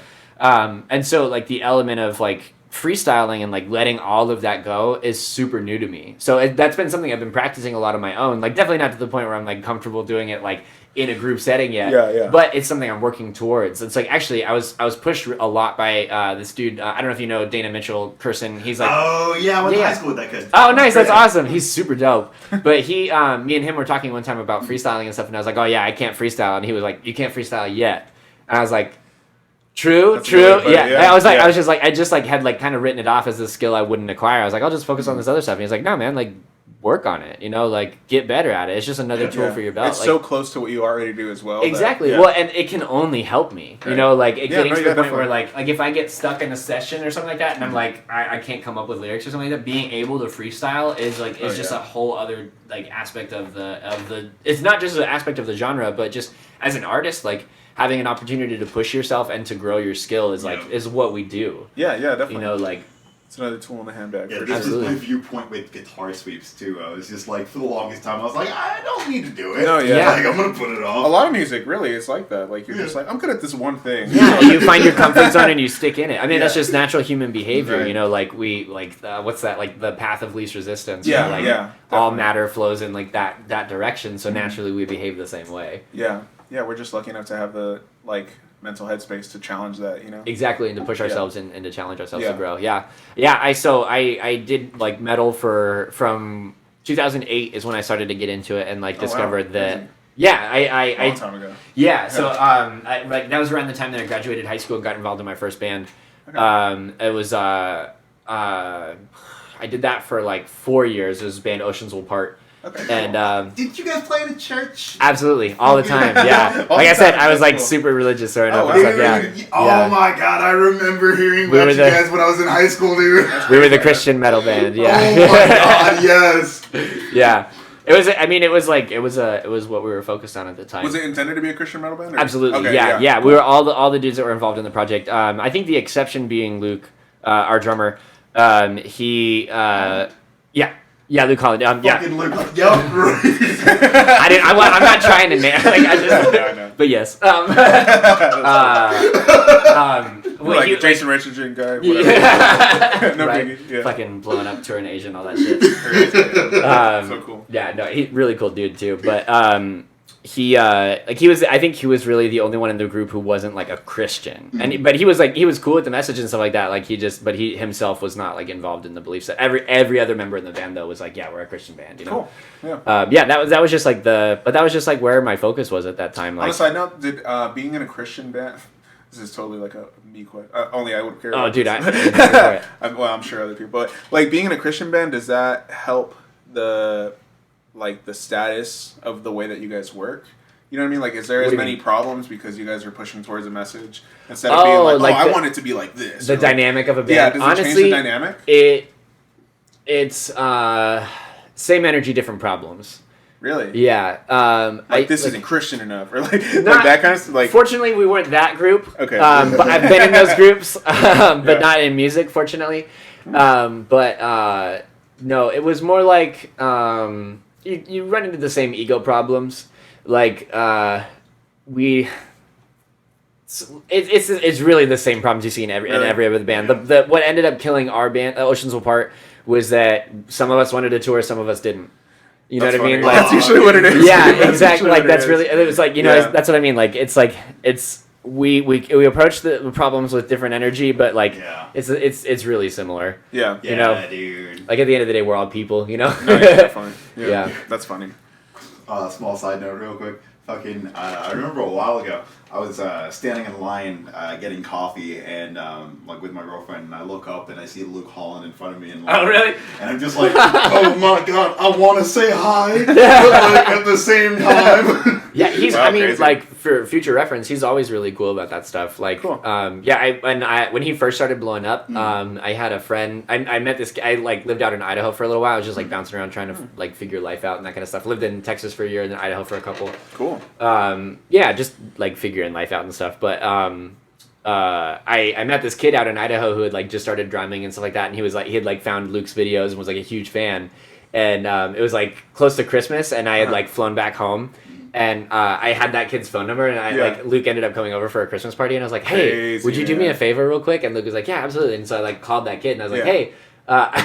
And so like the element of like freestyling and like letting all of that go is super new to me. So that's been something I've been practicing a lot on my own. Like definitely not to the point where I'm like comfortable doing it like in a group setting yet. But it's something I'm working towards. It's like actually I was pushed a lot by this dude. I don't know if you know Dana Mitchell Curson. He's like I went to high school with that kid. Oh nice, that's awesome. He's super dope. But he me and him were talking one time about freestyling and stuff, and I was like, oh yeah, I can't freestyle, and he was like, you can't freestyle yet. And I was like, True. I was just like, I just like had like kind of written it off as a skill I wouldn't acquire. I was like, I'll just focus on this other stuff. And he's like, no, man, like work on it, like get better at it. It's just another tool for your belt. It's so close to what you already do as well. Exactly. Well, and it can only help me, like getting to the point where like if I get stuck in a session or something like that and I'm like I can't come up with lyrics or something like that, being able to freestyle is like just a whole other like aspect of the it's not just an aspect of the genre, but just as an artist, like having an opportunity to push yourself and to grow your skill is like is what we do. Yeah, definitely. Like it's another tool in the handbag. Yeah, this is my viewpoint with guitar sweeps too. I was just like, for the longest time, I was like, I don't need to do it. No, Like, I'm gonna put it off. A lot of music really is like that. Like you're just like, I'm good at this one thing. Yeah, you find your comfort zone and you stick in it. I mean, that's just natural human behavior. Right. Like we what's that? Like the path of least resistance. Yeah, all matter flows in like that direction. So naturally, we behave the same way. Yeah. We're just lucky enough to have the mental headspace to challenge that, Exactly, and to push ourselves and to challenge ourselves to grow. I did like metal from 2008 is when I started to get into it and discovered that. Yeah, long time ago. Yeah, so that was around the time that I graduated high school and got involved in my first band. Okay. It was I did that for like 4 years. It was the band Oceans Will Part. Okay. And did you guys play in a church? Absolutely, all the time. Yeah, like I said, I was like super religious growing up. Oh my god, I remember hearing about you guys when I was in high school, dude. We were the Christian metal band. Yeah. Oh my god, yes. Yeah. It was. I mean, it was what we were focused on at the time. Was it intended to be a Christian metal band? Or? Absolutely. Okay, yeah. We were all the dudes that were involved in the project. I think the exception being Luke, our drummer. He. Yeah, Luke Holland. Fucking Luke. Yep. I'm not trying to I know. But yes. Like Jason Richardson guy. Whatever. No right? biggie. Yeah. Fucking blowing up touring Asia and all that shit. So cool. Yeah, no, he really cool dude too. But I think he was really the only one in the group who wasn't like a Christian, but he was cool with the message and stuff like that. Like but he himself was not like involved in the beliefs. Every other member in the band though was like, yeah, we're a Christian band, Cool. Yeah. That was just like where my focus was at that time. Like, on a side note, did being in a Christian band? This is totally like a me question. Only I would care. Oh, dude, I'm sure other people, but like being in a Christian band, does that help the status of the way that you guys work? You know what I mean? Like, is there as many problems because you guys are pushing towards a message instead of being like, I want it to be like this. The dynamic of a band. Yeah, does honestly, it change the dynamic? It's same energy, different problems. Really? Yeah. This isn't Christian enough, or like that kind of stuff. Like, fortunately, we weren't that group. Okay. But I've been in those groups, but not in music, fortunately. But no, it was more like you run into the same ego problems. Like it's really the same problems you see in every other band. The what ended up killing our band, Oceans Will Part, was that some of us wanted to tour, some of us didn't. You know what I mean? Like, that's usually what it is. Yeah, exactly. Like that's really. It was like that's what I mean. Like it's we approach the problems with different energy, but it's really similar. Yeah. Dude. Like at the end of the day, we're all people. No, definitely. Yeah. That's funny. Small side note, real quick. I remember a while ago, I was standing in line getting coffee, and with my girlfriend, and I look up and I see Luke Holland in front of me. And oh, really? And I'm just like, oh my god, I want to say hi, but at the same time. Yeah, he's. Wow, I mean, crazy. For future reference, he's always really cool about that stuff. Like, cool. When he first started blowing up, I had a friend. I met this guy. I lived out in Idaho for a little while. I was just bouncing around trying to figure life out and that kind of stuff. Lived in Texas for a year and then Idaho for a couple. Cool. Just figuring life out and stuff. But I met this kid out in Idaho who had just started drumming and stuff like that, and he had found Luke's videos and was a huge fan. And it was close to Christmas, and I had flown back home. And I had that kid's phone number, and Luke ended up coming over for a Christmas party, and I was like, "Hey, would you do me a favor real quick?" And Luke was like, "Yeah, absolutely." And so I called that kid, and I was like, "Hey,"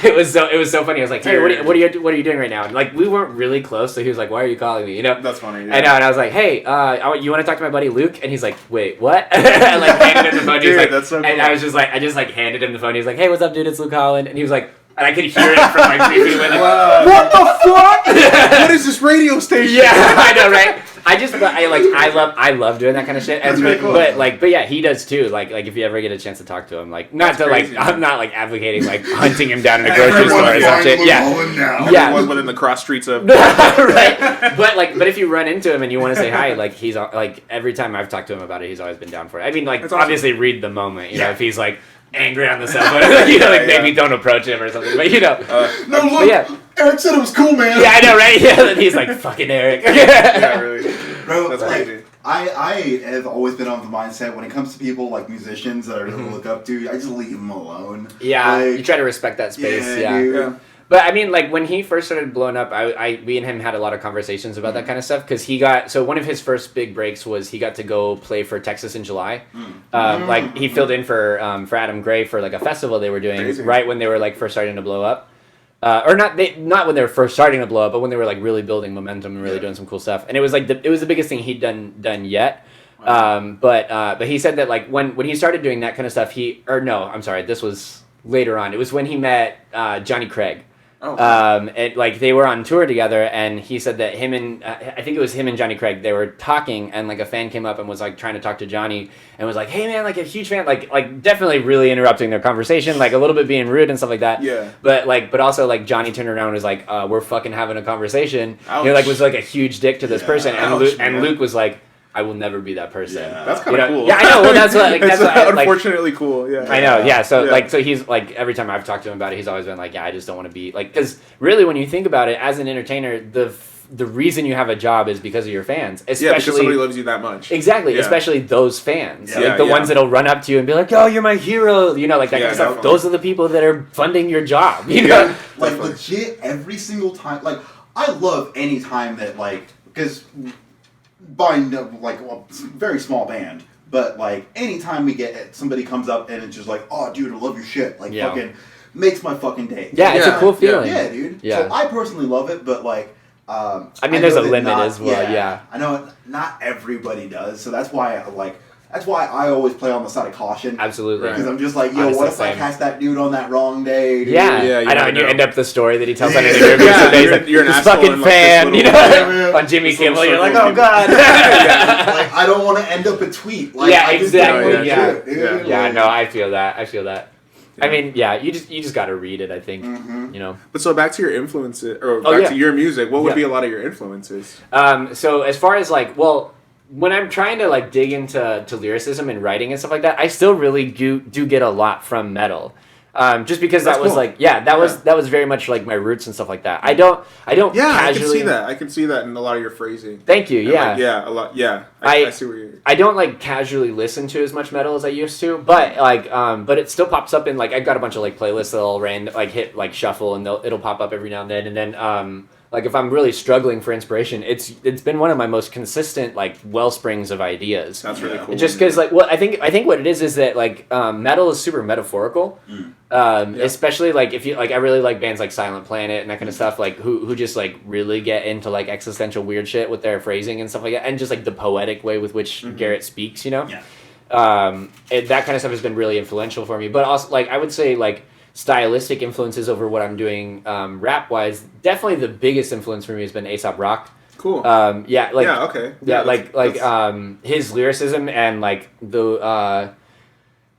it was so funny. I was like, "Hey, what are you doing right now?" And we weren't really close, so he was like, "Why are you calling me?" That's funny. Yeah. I know, and I was like, "Hey, you want to talk to my buddy Luke?" And he's like, "Wait, what?" And handed him the phone. Dude, that's so cool. And I was just handed him the phone. He's like, "Hey, what's up, dude? It's Luke Holland." And he was like. And I could hear it from 3 feet away. What the fuck? What is this radio station? Yeah, I know, right? I love doing that kind of shit. That's really cool. But yeah, he does too. Like if you ever get a chance to talk to him, like not to crazy. I'm not like advocating like hunting him down in a grocery store or some shit. Yeah. Everyone within the cross streets of right. But if you run into him and you want to say hi, like he's like every time I've talked to him about it, he's always been down for it. I mean, like That's awesome. obviously read the moment. You know, if he's like angry on the cell phone, maybe don't approach him or something. But No, look, Eric said it was cool, man. Yeah, I know, right? Yeah, and he's like fucking Eric. yeah, really. Bro, That's like, crazy. I have always been on the mindset when it comes to people like musicians that I really look up to, I just leave them alone. Yeah, like, you try to respect that space. Yeah. Dude. Yeah. But I mean, like when he first started blowing up, we and him had a lot of conversations about that kind of stuff because one of his first big breaks was he got to go play for Texas in July. Like he filled in for Adam Gray for like a festival they were doing right when they were like first starting to blow up. Or not when they were first starting to blow up, but when they were like really building momentum and really doing some cool stuff. And it was like it was the biggest thing he'd done yet. But he said that like when he started doing that kind of stuff, this was later on. It was when he met Johnny Craig. And like they were on tour together, and he said that I think it was him and Johnny Craig, they were talking, and like a fan came up and was like trying to talk to Johnny and was like, hey man, like a huge fan, like definitely really interrupting their conversation, like a little bit being rude and stuff like that. Yeah. But also like Johnny turned around and was like, we're fucking having a conversation. Ouch. You know, like was like a huge dick to this person, and ouch, Luke was like, I will never be that person. Yeah. That's kind of cool. Yeah, I know. Well, that's what. Like, that's what. Unfortunately, cool. Yeah. I know. Yeah. So so he's like every time I've talked to him about it, he's always been like, yeah, I just don't want to be like, because really, when you think about it, as an entertainer, the reason you have a job is because of your fans, especially because somebody loves you that much. Exactly, Yeah. especially those fans, Yeah. like the ones that'll run up to you and be like, "Oh, you're my hero," you know, like that kind of stuff. definitely. Those are the people that are funding your job, you know. Like Definitely. legit every single time. Like I love any time that like because by very small band, but like anytime we get somebody comes up and it's just like, oh dude, I love your shit, like fucking makes my fucking day. Yeah, it's a cool feeling. Yeah, dude. Yeah. So I personally love it, but like I mean, there's know a that limit as well, yeah. I know not everybody does, so that's why I always play on the side of caution. Absolutely. Because I'm just like, yo, Honestly, what if I same. catch that dude on that wrong day? Dude? Yeah, Yeah, you I know, never and you know. end up the story that he tells on an Yeah, interview. Someday he's like, you're an this asshole fucking in, like, this fan, little- you know, Yeah, on Jimmy this little Kimmel. You're like, circle oh of god. Like I don't want to end up a tweet. Like, Yeah, I just exactly, don't yeah. wanna do it, dude. Yeah. Yeah, no, I feel that. I mean, yeah, you just got to read it. I think, Mm-hmm. you know. But so back to your influences, or back to your music. What would Yeah. be a lot of your influences? So as far as like, well, when I'm trying to like dig into lyricism and writing and stuff like that, I still really do get a lot from metal. Just because That's that was cool. like, that was very much like my roots and stuff like that. I don't Yeah, I can casually see that. I can see that in a lot of your phrasing. Thank you. And, Yeah. like, yeah, a lot. Yeah, I see where you're. I don't like casually listen to as much metal as I used to, but like, but it still pops up in like I've got a bunch of like playlists that'll hit like shuffle and it'll pop up every now and then, like if I'm really struggling for inspiration, it's been one of my most consistent like wellsprings of ideas. That's really cool. Just because like what I think what it is that like metal is super metaphorical, especially like if you like I really like bands like Silent Planet and that kind of stuff like who just like really get into like existential weird shit with their phrasing and stuff like that and just like the poetic way with which Garrett speaks, you know. Yeah. That kind of stuff has been really influential for me, but also like I would say like stylistic influences over what I'm doing rap wise, definitely the biggest influence for me has been Aesop Rock. Cool. Yeah, like yeah. Okay. yeah, that's- his lyricism and like the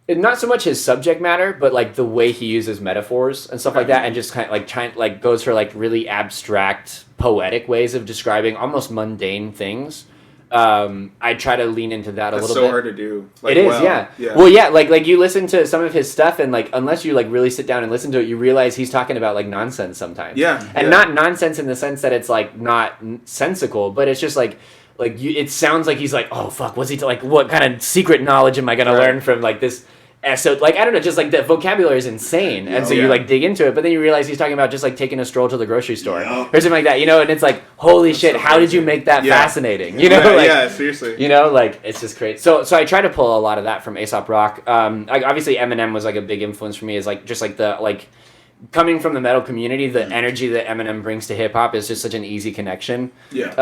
not so much his subject matter, but like the way he uses metaphors and stuff like that, and just kind of like goes for like really abstract, poetic ways of describing almost mundane things. I try to lean into that a That's little so bit. hard to do. Like, It is, well, yeah. yeah. Well, yeah, like you listen to some of his stuff, and like unless you like really sit down and listen to it, you realize he's talking about like nonsense sometimes. Yeah, and yeah. not nonsense in the sense that it's like not sensical, but it's just like it sounds like he's like, oh fuck, what's he like? What kind of secret knowledge am I gonna learn from like this? So like I don't know, just like the vocabulary is insane, and so you like dig into it, but then you realize he's talking about just like taking a stroll to the grocery store or something like that, you know, and it's like holy shit, so how did you crazy. make that Yeah. fascinating, you know? Yeah, like, yeah, seriously. you know, like it's just great. So I try to pull a lot of that from Aesop Rock. Like obviously Eminem was like a big influence for me. Is like just like the like coming from the metal community, the energy that Eminem brings to hip hop is just such an easy connection. Yeah.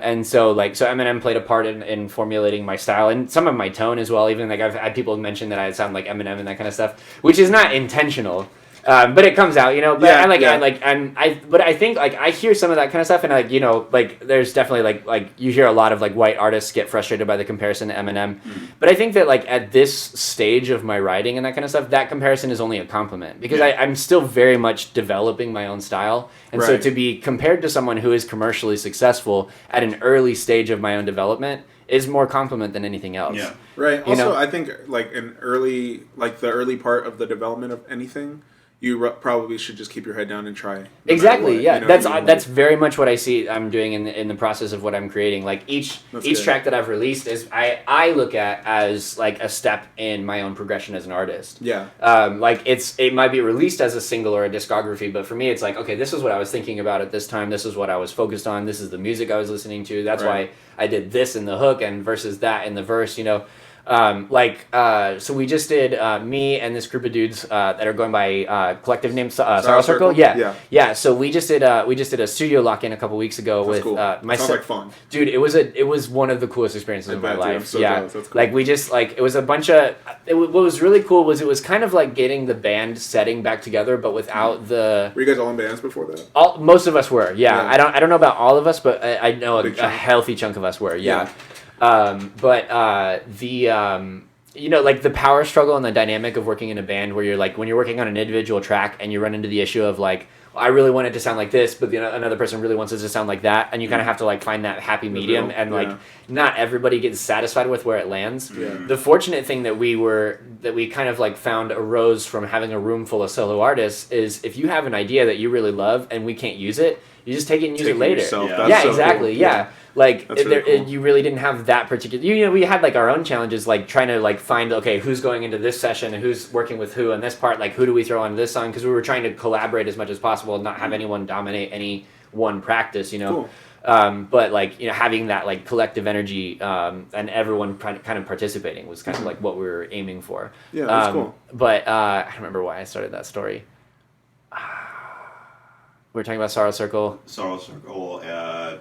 And so Eminem played a part in formulating my style and some of my tone as well. Even like I've had people mention that I sound like Eminem and that kind of stuff, which is not intentional. But it comes out, you know. But Yeah, but I think like I hear some of that kind of stuff, and like, you know, like there's definitely like you hear a lot of like white artists get frustrated by the comparison to Eminem. But I think that like at this stage of my writing and that kind of stuff, that comparison is only a compliment because I'm still very much developing my own style, and so to be compared to someone who is commercially successful at an early stage of my own development is more compliment than anything else. Yeah. Right. You Also, know? I think like the early part of the development of anything, you probably should just keep your head down and try. No Exactly. what, Yeah. you know That's what I mean? that's very much what I see I'm doing in the process of what I'm creating. Like each That's good. track that I've released is I look at as like a step in my own progression as an artist. Yeah. Like it might be released as a single or a discography, but for me it's like, okay, this is what I was thinking about at this time. This is what I was focused on. This is the music I was listening to. That's Right. why I did this in the hook and versus that in the verse. You know. So we just did me and this group of dudes that are going by collective name Sorrow Circle. Yeah. So we just did a studio lock-in a couple weeks ago. That's with cool. my Sounds like fun. dude. It was one of the coolest experiences of my bet, dude. life. I'm so Yeah, jealous. That's cool. like we just like it was a bunch of. What was really cool was it was kind of like getting the band setting back together, but without the. Were you guys all in bands before that? Most of us were. Yeah. I don't know about all of us, but I know Big a chunk. healthy chunk of us were. Yeah. Yeah. You know, like the power struggle and the dynamic of working in a band where you're like, when you're working on an individual track and you run into the issue of like, I really want it to sound like this, but another person really wants it to sound like that. And you kind of have to like find that happy medium and like not everybody gets satisfied with where it lands. Yeah. The fortunate thing that we kind of like found arose from having a room full of solo artists is if you have an idea that you really love and we can't use it, you just take it and use it later. Yourself. Yeah. That's Yeah, so exactly. cool. Yeah. Like That's really cool. you really didn't have that particular. You know, we had like our own challenges, like trying to like find okay who's going into this session and who's working with who on this part. Like who do we throw on this song? Because we were trying to collaborate as much as possible and not have anyone dominate any one practice. You know. Cool. But like you know, having that like collective energy and everyone kind of participating was kind of like what we were aiming for. Yeah, that's cool. But I don't remember why I started that story. We were talking about Sorrow Circle. Sorrow Circle,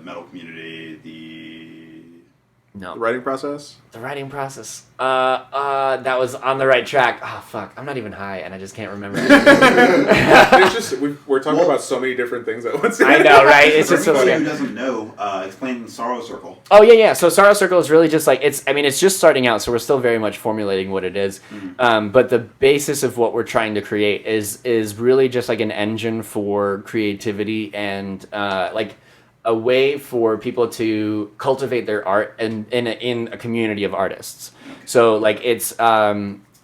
metal community, No. The writing process? The writing process. That was on the right track. Oh fuck, I'm not even high, and I just can't remember. It's just we're talking about so many different things at once. I know, right? It's For just so anybody who funny. doesn't know, explain Sorrow Circle. Oh yeah. So Sorrow Circle is really just like it's. I mean, it's just starting out, so we're still very much formulating what it is. But the basis of what we're trying to create is really just like an engine for creativity and like a way for people to cultivate their art and in a community of artists. So like it's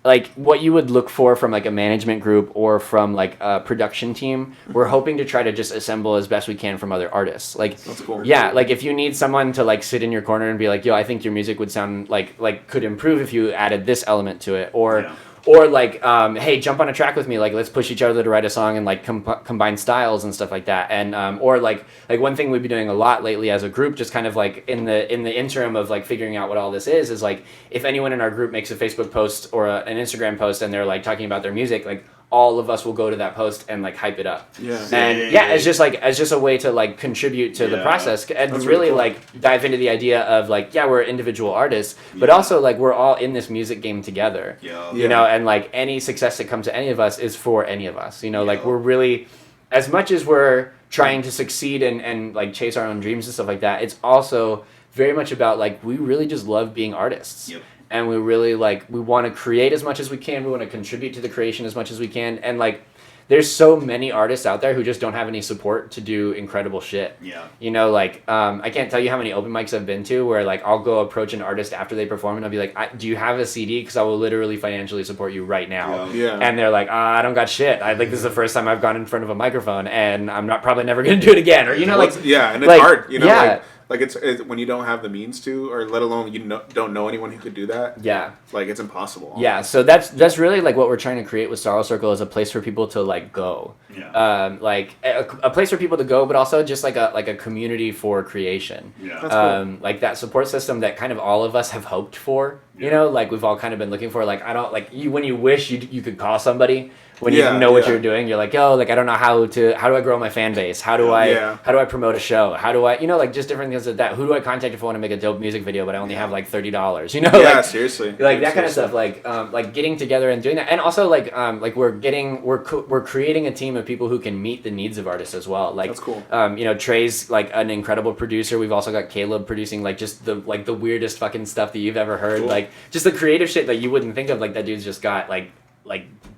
like what you would look for from like a management group or from like a production team. We're hoping to try to just assemble as best we can from other artists. Like That's cool. yeah, like if you need someone to like sit in your corner and be like, yo, I think your music would sound like could improve if you added this element to it, or Yeah. or like hey, jump on a track with me, like let's push each other to write a song and like combine styles and stuff like that. And or like one thing we've been doing a lot lately as a group, just kind of like in the interim of like figuring out what all this is like if anyone in our group makes a Facebook post or an Instagram post and they're like talking about their music, like all of us will go to that post and like hype it up. Yeah. And yeah, it's just a way to like contribute to the Yeah. process and That's really really cool. like dive into the idea of like, yeah, we're individual artists, but also like we're all in this music game together. Yeah. You know, and like any success that comes to any of us is for any of us. You know, like we're really, as much as we're trying to succeed and like chase our own dreams and stuff like that, it's also very much about like we really just love being artists. Yep. And we really like we want to create as much as we can. We want to contribute to the creation as much as we can. And like there's so many artists out there who just don't have any support to do incredible shit. Yeah. You know, like I can't tell you how many open mics I've been to where like I'll go approach an artist after they perform and I'll be like, do you have a CD? Because I will literally financially support you right now. Yeah. And they're like, I don't got shit. I like this is the first time I've gone in front of a microphone and I'm not probably never gonna do it again. Or you know, like yeah, and it's like, hard. You know, yeah. like it's when you don't have the means to, or let alone don't know anyone who could do that. Yeah. Like it's impossible. Yeah, so that's really like what we're trying to create with Sorrow Circle is a place for people to like go, Yeah. like a place for people to go, but also just like a community for creation. Yeah. That's cool. Like that support system that kind of all of us have hoped for You know, like we've all kind of been looking for. Like I don't like you when you wish you could call somebody when you know what you're doing. You're like, oh, like I don't know how do I grow my fan base? How do I promote a show? How do I like just different things like that? Who do I contact if I want to make a dope music video but I only have like $30? You know, like seriously, like that kind of stuff. Like getting together and doing that, and also like we're creating a team of people who can meet the needs of artists as well. Like that's cool. You know, Trey's like an incredible producer. We've also got Caleb producing like just the weirdest fucking stuff that you've ever heard. Cool. Like just the creative shit that you wouldn't think of. Like that dude's just got like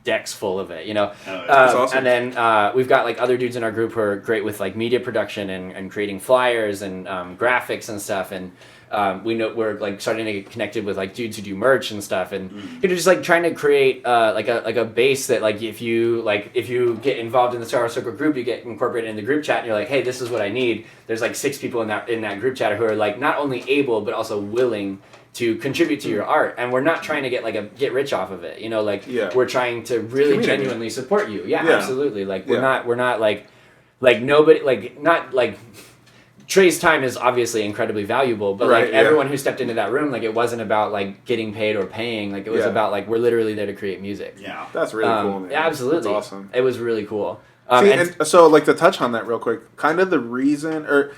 decks full of it, you know. That's awesome. And then we've got like other dudes in our group who are great with like media production and creating flyers and graphics and stuff. And we're like starting to get connected with like dudes who do merch and stuff, and you know, just like trying to create like a base that like if you get involved in the Star Wars Circle group, you get incorporated in the group chat, and you're like, hey, this is what I need. There's like 6 people in that group chat who are like not only able but also willing to contribute to your art, and we're not trying to get rich off of it, you know, like we're trying to really genuinely support you. Absolutely. Like we're not like nobody, like not like Trey's time is obviously incredibly valuable, but like everyone who stepped into that room, like it wasn't about like getting paid or paying, like it was about like we're literally there to create music. That's really cool, man. Absolutely. That's awesome. It was really cool. And so like to touch on that real quick, kind of the reason or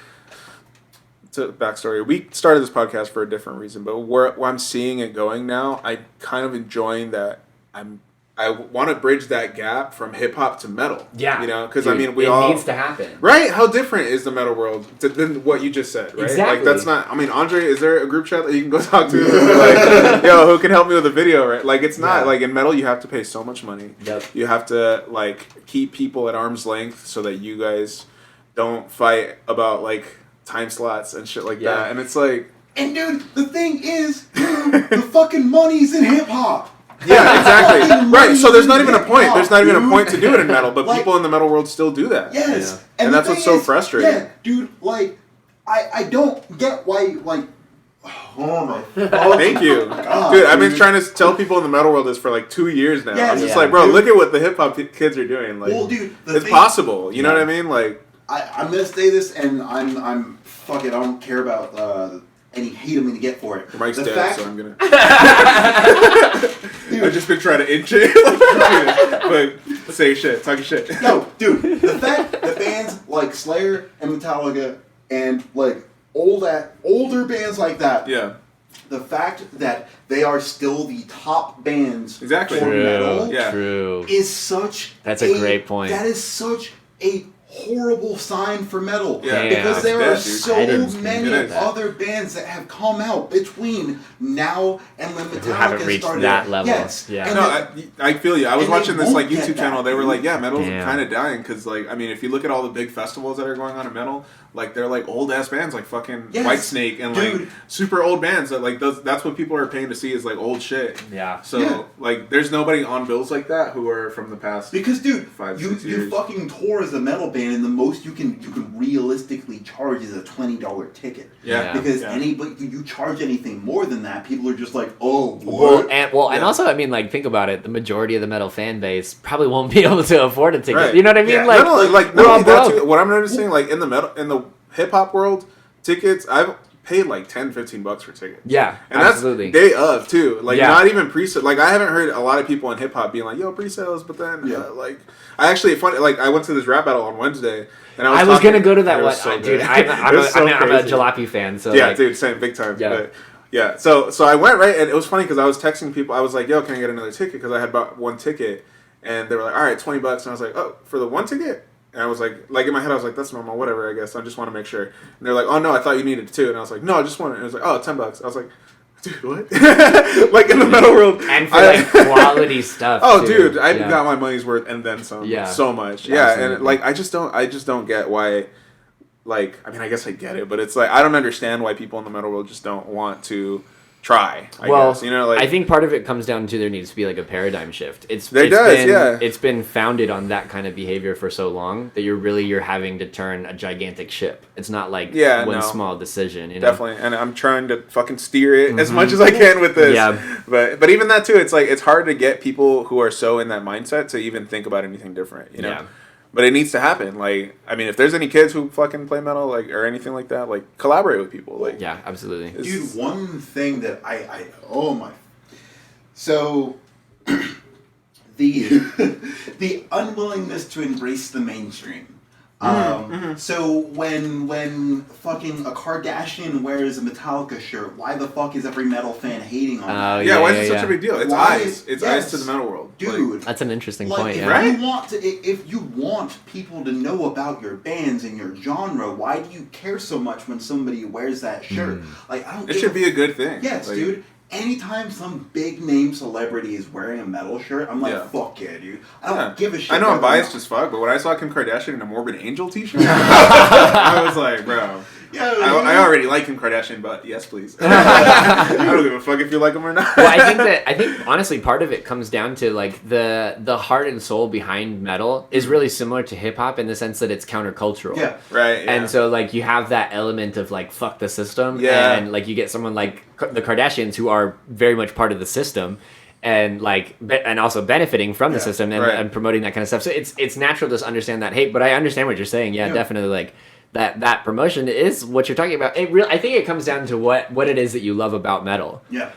to backstory, we started this podcast for a different reason, but where I'm seeing it going now, I kind of enjoying that I want to bridge that gap from hip hop to metal. Yeah, you know, because I mean, it needs to happen, right? How different is the metal world than what you just said, right? Exactly. Like that's not. I mean, Andre, is there a group chat that you can go talk to? Like, yo, who can help me with a video? Right? Like, it's not like in metal, you have to pay so much money. Yep. You have to like keep people at arm's length so that you guys don't fight about like time slots and shit like that. And it's like, and dude, the thing is, the fucking money's in hip hop. Yeah, exactly. Right, so there's not even a point. There's not even a point to do it in metal, but like, people in the metal world still do that. Yes. Yeah. And that's what's so frustrating. Yeah, dude, like, I don't get why, like, oh my Thank you. God, dude, I've been trying to tell people in the metal world this for like 2 years now. I'm just like, bro, look at what the hip hop kids are doing. Like, well, dude, it's possible. You know what I mean? Like, I'm gonna say this, and I'm fuck it. I don't care about any hate I'm gonna get for it. Mike's the dead, fact, so I'm gonna. I've just been trying to inch it, but say shit, talking shit. No, dude, the fact that bands like Slayer and Metallica and like older bands like that, the fact that they are still the top bands for metal, is such. That's a great point. That is such a horrible sign for metal, it's because there are dude. so many other bands that have come out between now and when Metallica who haven't reached started. that level. Yes, no, I feel you. I was watching this like YouTube channel. They were like, dude. metal's kind of dying because like I mean, if you look at all the big festivals that are going on in metal, like they're like old ass bands like fucking Whitesnake and like super old bands that like that's what people are paying to see is like old shit. So like there's nobody on bills like that who are from the past. Because dude, 5-6 you years. fucking tour as a metal band, and the most you can realistically charge is a $20 ticket. Because anybody you charge anything more than that, people are just like, oh, what? And also, I mean, like think about it. The majority of the metal fan base probably won't be able to afford a ticket. Right. You know what I mean? Like we're all broke. What I'm noticing, like in the hip hop world, tickets I've paid like $10-15 for tickets. Yeah, and absolutely. That's day of too. Like not even pre-sale. Like I haven't heard a lot of people in hip hop being like, "Yo, pre-sales," but then like I actually funny. Like I went to this rap battle on Wednesday, and I was gonna go to that one, so dude. I'm a jalopy fan, so yeah, dude, same big time. But so I went right, and it was funny because I was texting people. I was like, "Yo, can I get another ticket?" Because I had bought one ticket, and they were like, "All right, $20," and I was like, "Oh, for the one ticket." And I was like in my head, I was like, that's normal, whatever, I guess. I just want to make sure. And they're like, oh, no, I thought you needed 2. And I was like, no, I just want it. And it was like, oh, $10. I was like, dude, what? Like, in the metal world. And for, like, quality stuff, oh, too. Dude, I got my money's worth and then some. So much. Absolutely. And, like, I just don't get why, like, I mean, I guess I get it. But it's like, I don't understand why people in the metal world just don't want to try, I guess. You know, like, I think part of it comes down to there needs to be like a paradigm shift. It's been founded on that kind of behavior for so long that you're having to turn a gigantic ship. It's not like one small decision. You know? Definitely, and I'm trying to fucking steer it as much as I can with this. But even that too, it's like it's hard to get people who are so in that mindset to even think about anything different. You know. But it needs to happen. Like, I mean, if there's any kids who fucking play metal, like, or anything like that, like, collaborate with people. Like, Yeah, absolutely. Dude, one thing that I oh my. So, the unwillingness to embrace the mainstream. So when fucking a Kardashian wears a Metallica shirt, why the fuck is every metal fan hating on that? Yeah, why is it such a big deal? It's Why- eyes. It's yes. eyes to the metal world. Dude. That's an interesting Like, point. if Yeah. you want to, if you want people to know about your bands and your genre, why do you care so much when somebody wears that shirt? Like, I don't. It should be a good thing. Yes, Like, dude. Anytime some big name celebrity is wearing a metal shirt, I'm like, Yeah. fuck yeah, dude. I don't give a shit. I know I'm whether or biased not- as fuck, but when I saw Kim Kardashian in a Morbid Angel t-shirt, I was like, bro. Yeah, I already like Kim Kardashian, but yes, please. I don't give a fuck if you like him or not. Well, I think honestly part of it comes down to like the heart and soul behind metal is really similar to hip hop in the sense that it's countercultural. Yeah. Right. Yeah. And so like you have that element of like fuck the system, Yeah. and like you get someone like the Kardashians who are very much part of the system, and like and also benefiting from the Yeah, system and, right. and promoting that kind of stuff. So it's natural to understand that hate, but I understand what you're saying. Yeah, Yeah. definitely like. That promotion is what you're talking about. I think it comes down to what it is that you love about metal. Yeah.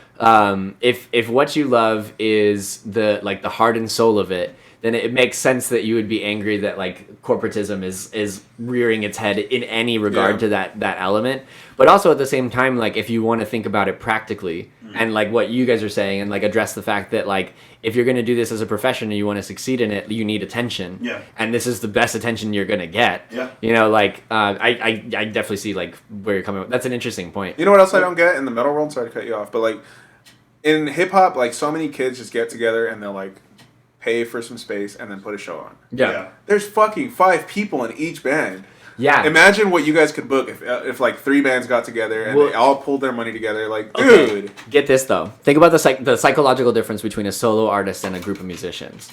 If what you love is the heart and soul of it, then it makes sense that you would be angry that like corporatism is rearing its head in any regard to that element. But also at the same time, like if you want to think about it practically and like what you guys are saying and like address the fact that like if you're going to do this as a profession and you want to succeed in it, you need attention. Yeah. And this is the best attention you're going to get. Yeah. You know, like I definitely see like where you're coming from. That's an interesting point. You know what else I don't get in the metal world? Sorry to cut you off, but like in hip hop, like so many kids just get together and they'll like pay for some space and then put a show on. Yeah. There's fucking 5 people in each band. Yeah. Imagine what you guys could book if like 3 bands got together and Well- they all pulled their money together. Like, Okay, dude. get this though. Think about the psychological difference between a solo artist and a group of musicians.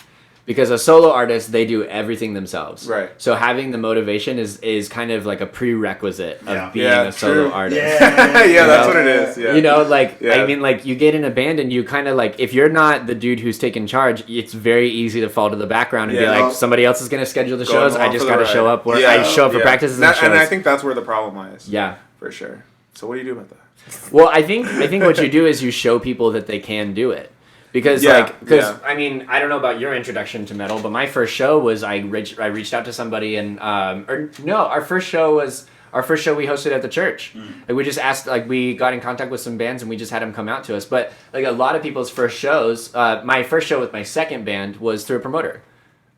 Because a solo artist, they do everything themselves. Right. So having the motivation is kind of like a prerequisite Yeah. of being Yeah, a solo true. artist. Yeah, that's what it is. Yeah. You know, like Yeah. I mean, like you get in a band and you kind of like if you're not the dude who's taking charge, it's very easy to fall to the background and be Yeah. like somebody else is going to schedule the Going shows. I along just for the got to show ride. up. Where Yeah. I show up for Yeah. practices and That- shows. and I think that's where the problem lies. Yeah. For sure. So what do you do about that? Well, I think what you do is you show people that they can do it. Because Yeah, yeah. I mean, I don't know about your introduction to metal, but my first show was I reached out to somebody and our first show we hosted at the church. Like we just asked, like we got in contact with some bands and we just had them come out to us. But like a lot of people's first shows, my first show with my second band was through a promoter.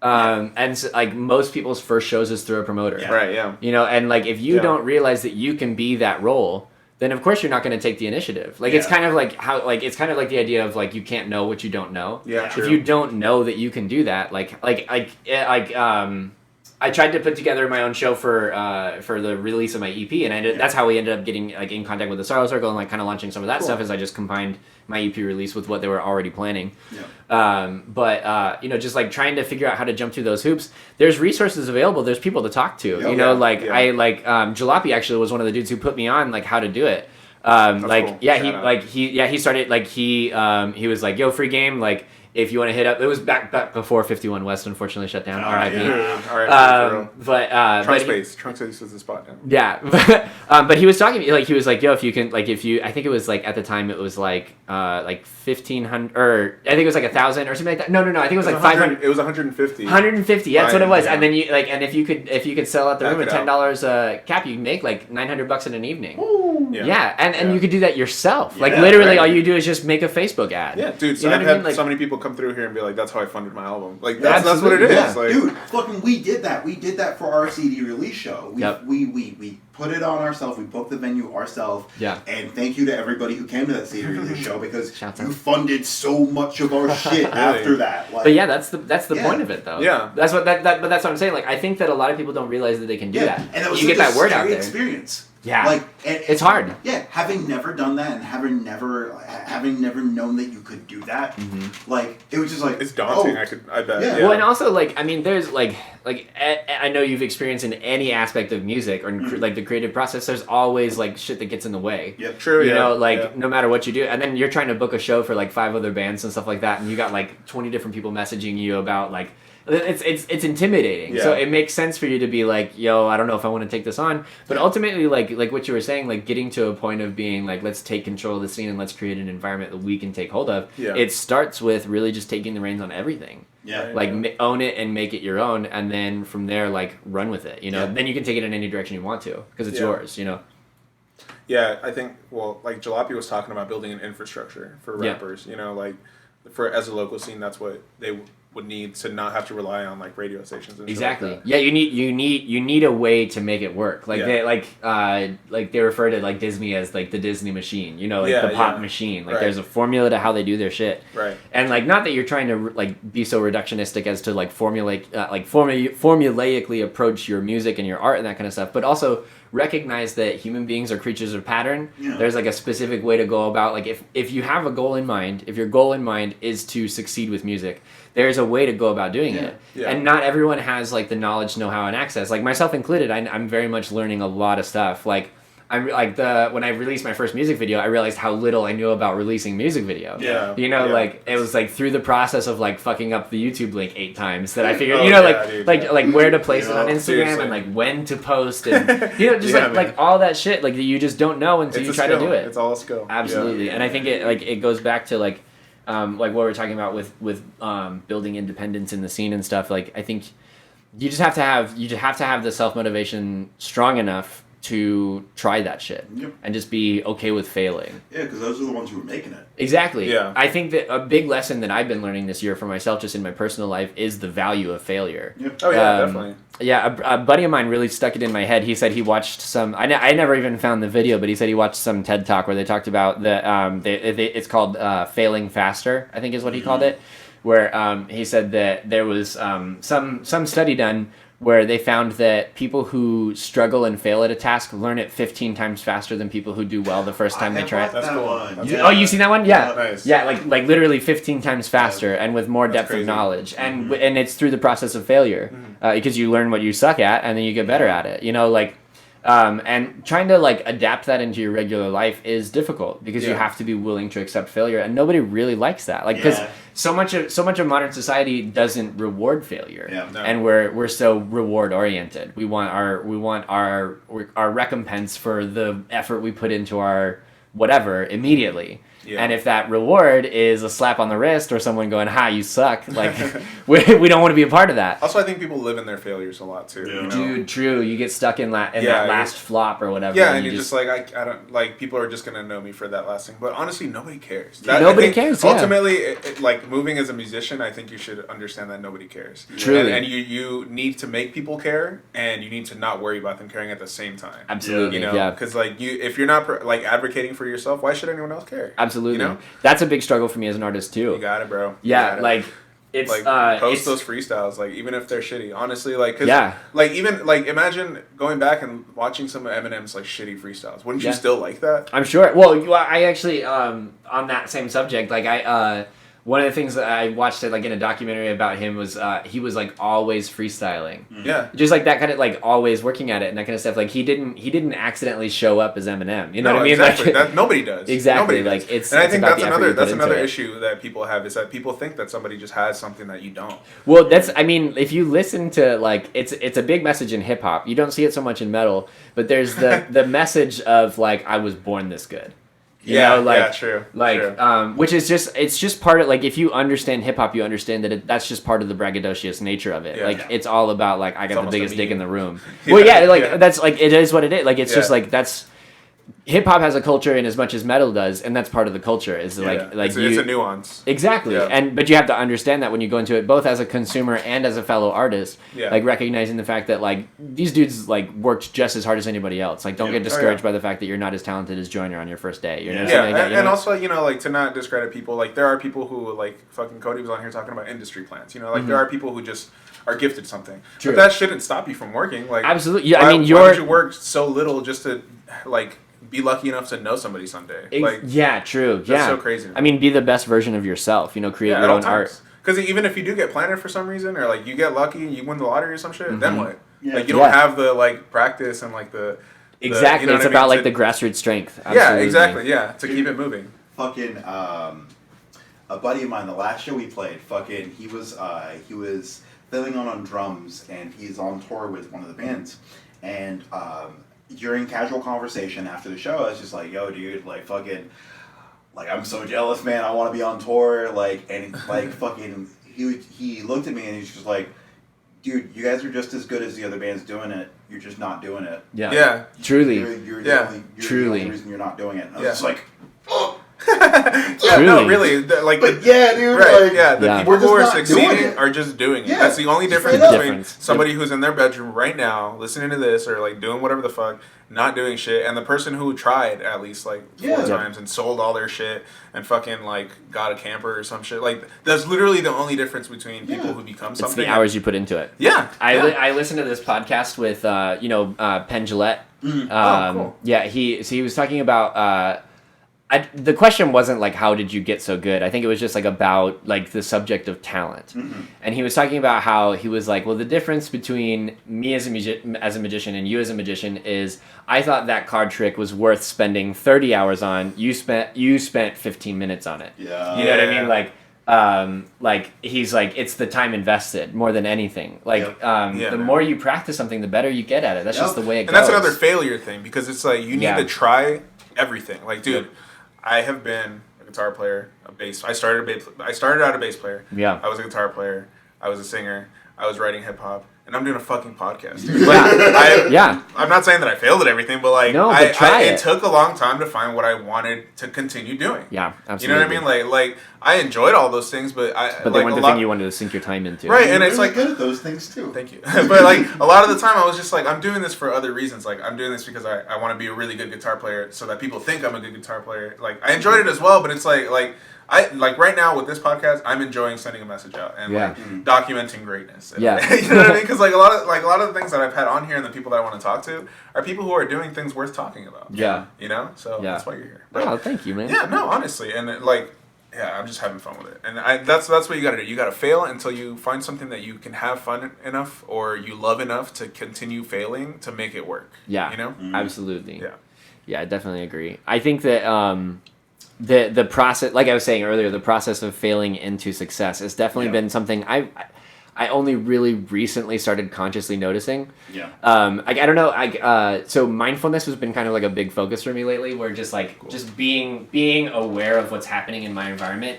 And so, like most people's first shows is through a promoter. Yeah. Right, yeah. You know, and like if you Yeah. don't realize that you can be that role, then of course you're not going to take the initiative. Like it's Yeah. kind of like it's kind of like the idea of like you can't know what you don't know. Yeah, If true. you don't know that you can do that, I tried to put together my own show for the release of my EP, and that's how we ended up getting like in contact with the Sorrow Circle and like kind of launching some of that Cool. stuff. As I just combined my EP release with what they were already planning. Yeah. But you know, just like trying to figure out how to jump through those hoops. There's resources available. There's people to talk to. Yeah. You know, Yeah. like Yeah. I like Jalopy actually was one of the dudes who put me on like how to do it. Like cool. yeah, Shout out. he started like he was like, yo, free game, like if you want to hit up. It was back before 51 West unfortunately shut down. R.I.P. Yeah. All right, for real. But Trunk but space. Trunk space is the spot now. yeah, but he was talking to me like he was like, yo, if you can like if you I think it was like at the time it was like 1,500 or I think it was like 1,000 or something like that. No, I think it was like 500. It was 150. 150. Yeah, that's what it was. Yeah. And then you like, and if you could sell out the Back room at it $10 cap, you can make like $900 in an evening. Yeah, and Yeah. you could do that yourself. Like Yeah, literally, right. all you do is just make a Facebook ad. Yeah, dude. You So know I've what I had mean? Like, so many people come through here and be like, "That's how I funded my album." Like Yeah, that's what it absolutely, is. Yeah, Like, dude, fucking, we did that. We did that for our CD release show. Yep. We put it on ourselves. We booked the venue ourselves. Yeah. And thank you to everybody who came to that CD release show because Shouts you out. funded so much of our shit after that. Like, But yeah, that's the Yeah. point of it, though. Yeah. that's what but that's what I'm saying. Like, I think that a lot of people don't realize that they can do that. And it was you get such a that word out scary there. experience. Yeah. Like, and, It's hard. Yeah, having never done that and having never known that you could do that, like it was just like it's daunting. oh, I bet. Yeah. Well, and also like I mean, there's like I know you've experienced in any aspect of music or in like the creative process. There's always like shit that gets in the way. Yep. True. You yeah. know, like Yeah. no matter what you do, and then you're trying to book a show for like 5 other bands and stuff like that, and you got like 20 different people messaging you about like, it's intimidating. Yeah. So it makes sense for you to be like, yo, I don't know if I want to take this on. But ultimately, like what you were saying, like getting to a point of being like, let's take control of the scene and let's create an environment that we can take hold of. Yeah. It starts with really just taking the reins on everything. Yeah. Like own it and make it your own, and then from there, like run with it. You know, Yeah. then you can take it in any direction you want to because it's yours. You know. Yeah, I think, well, like Jalopy was talking about building an infrastructure for rappers, you know, like for as a local scene, that's what they would need to not have to rely on like radio stations and Exactly. shit like Yeah, you need a way to make it work. Like Yeah. they refer to like Disney as like the Disney machine, you know, like Yeah, the pop yeah. machine. Like Right. there's a formula to how they do their shit. Right. And like not that you're trying to like be so reductionistic as to like formulaically approach your music and your art and that kind of stuff, but also recognize that human beings are creatures of pattern. Yeah. There's like a specific way to go about like if you have a goal in mind, if your goal in mind is to succeed with music, there's a way to go about doing it. Yeah. And not everyone has like the knowledge, know-how, and access. Like myself included, I'm very much learning a lot of stuff. Like I'm like when I released my first music video, I realized how little I knew about releasing music video. Yeah. You know, Yeah. like it was like through the process of like fucking up the YouTube link 8 times that I figured, Oh, you know, yeah, like dude, like yeah. like where to place it Yeah, on Instagram seriously. and like when to post and you know just Yeah, like all that shit like that you just don't know until It's you a try to skill. do it. It's all a skill. Absolutely, Yeah. and I think it goes back to like what we're talking about with building independence in the scene and stuff. Like I think you just have to have the self motivation strong enough to try that shit Yep. and just be okay with failing. Yeah, because those are the ones who were making it. Exactly. Yeah. I think that a big lesson that I've been learning this year for myself, just in my personal life, is the value of failure. Yep. Oh yeah, Um, definitely. Yeah, a buddy of mine really stuck it in my head. He said he watched some. I never even found the video, but he said he watched some TED Talk where they talked about it's called failing faster, I think is what he called it, where he said that there was some study done where they found that people who struggle and fail at a task learn it 15 times faster than people who do well the first time they try it. That's cool. One. That's Oh, you seen that one? Yeah. Nice. Yeah, like literally 15 times faster and with more That's depth crazy. of knowledge. And and it's through the process of failure because you learn what you suck at and then you get better at it. You know, like and trying to like adapt that into your regular life is difficult because you Yeah. have to be willing to accept failure and nobody really likes that. Like because Yeah. so much of modern society doesn't reward failure. Yeah. No. And we're so reward oriented. We want our recompense for the effort we put into our whatever immediately. Yeah. And if that reward is a slap on the wrist or someone going, "Ha, you suck," like we don't want to be a part of that. Also, I think people live in their failures a lot too. Yeah. You know? Dude, true. You get stuck in that Yeah, last flop or whatever. Yeah, and you're just like I don't like people are just gonna know me for that last thing. But honestly, nobody cares. Nobody I think cares, yeah. Ultimately, like moving as a musician, I think you should understand that nobody cares. Truly. and you need to make people care, and you need to not worry about them caring at the same time. Absolutely. You know, Yeah. because like if you're not like advocating for yourself, why should anyone else care? Absolutely. You know? That's a big struggle for me as an artist You too. got it, bro. You Yeah, got it. like it's like post it's, those freestyles, like even if they're shitty. Honestly, like 'cause, Yeah. like even like imagine going back and watching some of Eminem's like shitty freestyles. Wouldn't Yeah. you still like that? I'm sure. Well, I actually on that same subject, like one of the things that I watched it like in a documentary about him was he was like always freestyling. Yeah. Just like that kind of like always working at it and that kind of stuff. Like he didn't accidentally show up as Eminem. You know what I mean? Exactly. Like that nobody does. Exactly, Nobody like, does. it's- and I it's think about that's the effort another you put into another it. issue that people have is that people think that somebody just has something that you don't. well, that's I mean, if you listen to like it's a big message in hip hop. You don't see it so much in metal, but there's the message of like I was born this good. You know, like, yeah, true. Like, true. which is it's just part of like if you understand hip hop, you understand that that's just part of the braggadocious nature of it. Yeah. Like Yeah. it's all about like I got the almost a biggest dick meme. in the room. Yeah, Well, yeah, like yeah. that's like it is what it is. Like it's just Yeah. like that's hip hop has a culture in as much as metal does, and that's part of the culture. Is like Yeah. like it's a nuance. Exactly, Yeah. but you have to understand that when you go into it, both as a consumer and as a fellow artist, Yeah. like recognizing the fact that like these dudes like worked just as hard as anybody else. Like don't Yeah. get discouraged by the fact that you're not as talented as Joyner on your first day. You know, Yeah. something Yeah, like that, and, you and know? also, you know, like to not discredit people, like there are people who like fucking Cody was on here talking about industry plans. You know, like there are people who just are gifted something, True. but that shouldn't stop you from working. Like Absolutely. Yeah, why, I mean, why would you work so little just to like be lucky enough to know somebody someday? Like yeah, true. Yeah, so crazy. I mean, be the best version of yourself. You know, create yeah, your at all own art. times. Because even if you do get planted for some reason, or like you get lucky and you win the lottery or some shit, then what? Yeah. Like you don't Yeah. have the like practice and like the Exactly, you know it's what I mean? about like To- the grassroots strength. yeah, Absolutely. exactly, yeah, to keep it moving. Fucking a buddy of mine, the last show we played, fucking he was filling on drums, and he's on tour with one of the bands. And during casual conversation after the show, I was just like, "Yo, dude, like fucking, like I'm so jealous, man. I want to be on tour." Like, and like fucking, he looked at me and he's just like, "Dude, you guys are just as good as the other bands doing it. You're just not doing it." Yeah. Yeah. Truly. You're Truly. the only reason you're not doing it. And I was just like, oh. Yeah, no, really. Like, But yeah, dude. right? Like, Yeah, the Yeah. people We're who are just not doing succeeding it. are just doing it. Yeah. That's the only difference Straight up. between somebody who's in their bedroom right now, listening to this, or like doing whatever the fuck, not doing shit, and the person who tried at least like 4 times and sold all their shit and fucking like got a camper or some shit. Like, that's literally the only difference between people who become It's something. the hours you put into it. Yeah. I listened to this podcast with Penn Jillette. Oh, cool. Yeah, he was talking about. The question wasn't like how did you get so good. I think it was just like about like the subject of talent, and he was talking about how he was like, well, the difference between me as a magician and you as a magician is I thought that card trick was worth spending 30 hours on. You spent 15 minutes on it. Yeah. You know what I mean? Like he's like, it's the time invested more than anything. Like, the more you practice something, the better you get at it. That's just the way it goes. And that's another failure thing, because it's like you need Yeah. to try everything. Like, dude, I have been a guitar player, I started out a bass player. Yeah. I was a guitar player. I was a singer. I was writing hip hop. And I'm doing a fucking podcast, dude. Like, I'm not saying that I failed at everything, but like, no, but it took a long time to find what I wanted to continue doing. Yeah, absolutely. You know what I mean? Like I enjoyed all those things, but they like, weren't the thing you wanted to sink your time into. Right, You're and it's really like good at those things too. Thank you. But like a lot of the time I was just like, I'm doing this for other reasons. Like, I'm doing this because I want to be a really good guitar player so that people think I'm a good guitar player. Like, I enjoyed it as well, but it's like I like right now with this podcast, I'm enjoying sending a message out and like documenting greatness. And, Yeah. you know what I mean? Because like a lot of the things that I've had on here and the people that I want to talk to are people who are doing things worth talking about. Yeah. You know, so that's why you're here. But, Oh, thank you, man. yeah, no, honestly, and like, yeah, I'm just having fun with it, and that's what you got to do. You got to fail until you find something that you can have fun enough or you love enough to continue failing to make it work. Yeah, you know, absolutely. Yeah, I definitely agree. I think that the process, like I was saying earlier, the process of failing into success has definitely been something I only really recently started consciously noticing. Yeah. I don't know. So mindfulness has been kind of like a big focus for me lately. Where just like just being aware of what's happening in my environment.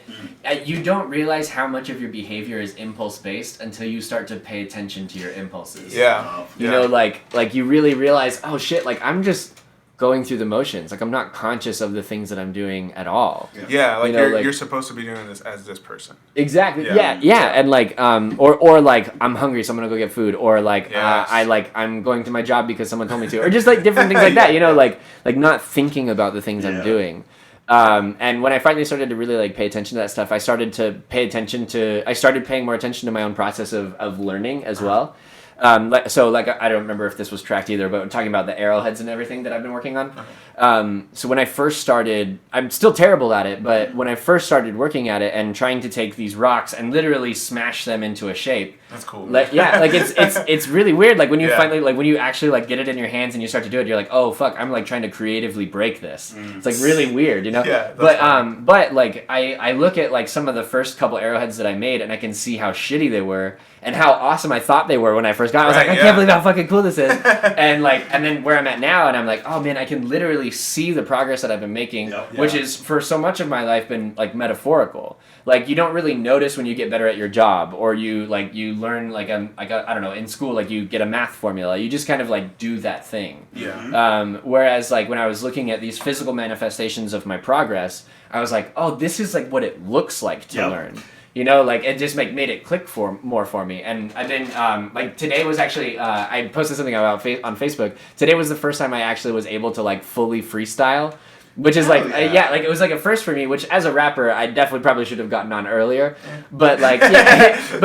You don't realize how much of your behavior is impulse based until you start to pay attention to your impulses. Yeah. You know, like you really realize, oh shit, like I'm just going through the motions. Like I'm not conscious of the things that I'm doing at all. Yeah, like, you know, you're supposed to be doing this as this person. Exactly. Yeah. Yeah. And like or like I'm hungry, so I'm gonna go get food, or like Yes. I'm going to my job because someone told me to, or just like different things like that. You know, like not thinking about the things I'm doing. And when I finally started to really like pay attention to that stuff, I started paying more attention to my own process of learning as well. I don't remember if this was tracked either, but I'm talking about the arrowheads and everything that I've been working on. So when I first started, I'm still terrible at it, but when I first started working at it and trying to take these rocks and literally smash them into a shape. That's cool. Like it's really weird. Like when you finally when you actually like get it in your hands and you start to do it, you're like, oh fuck, I'm like trying to creatively break this. It's like really weird, you know? Yeah, But like I look at like some of the first couple arrowheads that I made and I can see how shitty they were and how awesome I thought they were when I first got it. I was like, I can't believe how fucking cool this is. and then where I'm at now, and I'm like, oh man, I can literally see the progress that I've been making, which is for so much of my life been like metaphorical. Like you don't really notice when you get better at your job, or you learn like I don't know, in school, like you get a math formula. You just kind of like do that thing. Yeah. Whereas like when I was looking at these physical manifestations of my progress, I was like, oh, this is like what it looks like to learn. You know, like it just made it click more for me. And I've been like today was actually I posted something about on Facebook. Today was the first time I actually was able to like fully freestyle. Which is like, like it was like a first for me, which as a rapper, I definitely probably should have gotten on earlier. But like, but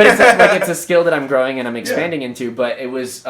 it's a skill that I'm growing and I'm expanding into. But it was,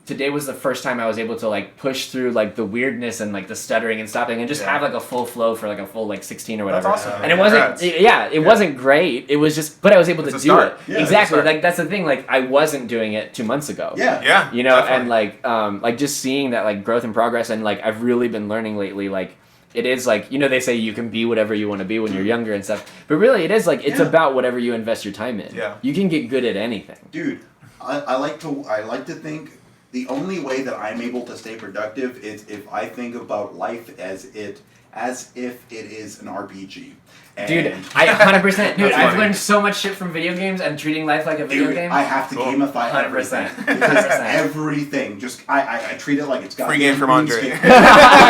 today was the first time I was able to like push through like the weirdness and like the stuttering and stopping and just have like a full flow for like a full like 16 or whatever. That's awesome. And it wasn't, it wasn't great. It was just, but I was able to do it. Yeah, exactly. Like that's the thing. Like I wasn't doing it 2 months ago. Yeah. You know, definitely. and like just seeing that like growth and progress, and like I've really been learning lately, like, it is like, you know, they say you can be whatever you want to be when you're younger and stuff. But really, it is like, it's about whatever you invest your time in. Yeah. You can get good at anything. Dude, I like to think the only way that I'm able to stay productive is if I think about life as if it is an RPG. And Dude, I 100%. Dude, That's I've funny. learned so much shit from video games and treating life like a video Dude, game. I have to gamify 100%. everything. Because everything, just I treat it like it's goddamn Free game from Andre. RuneScape.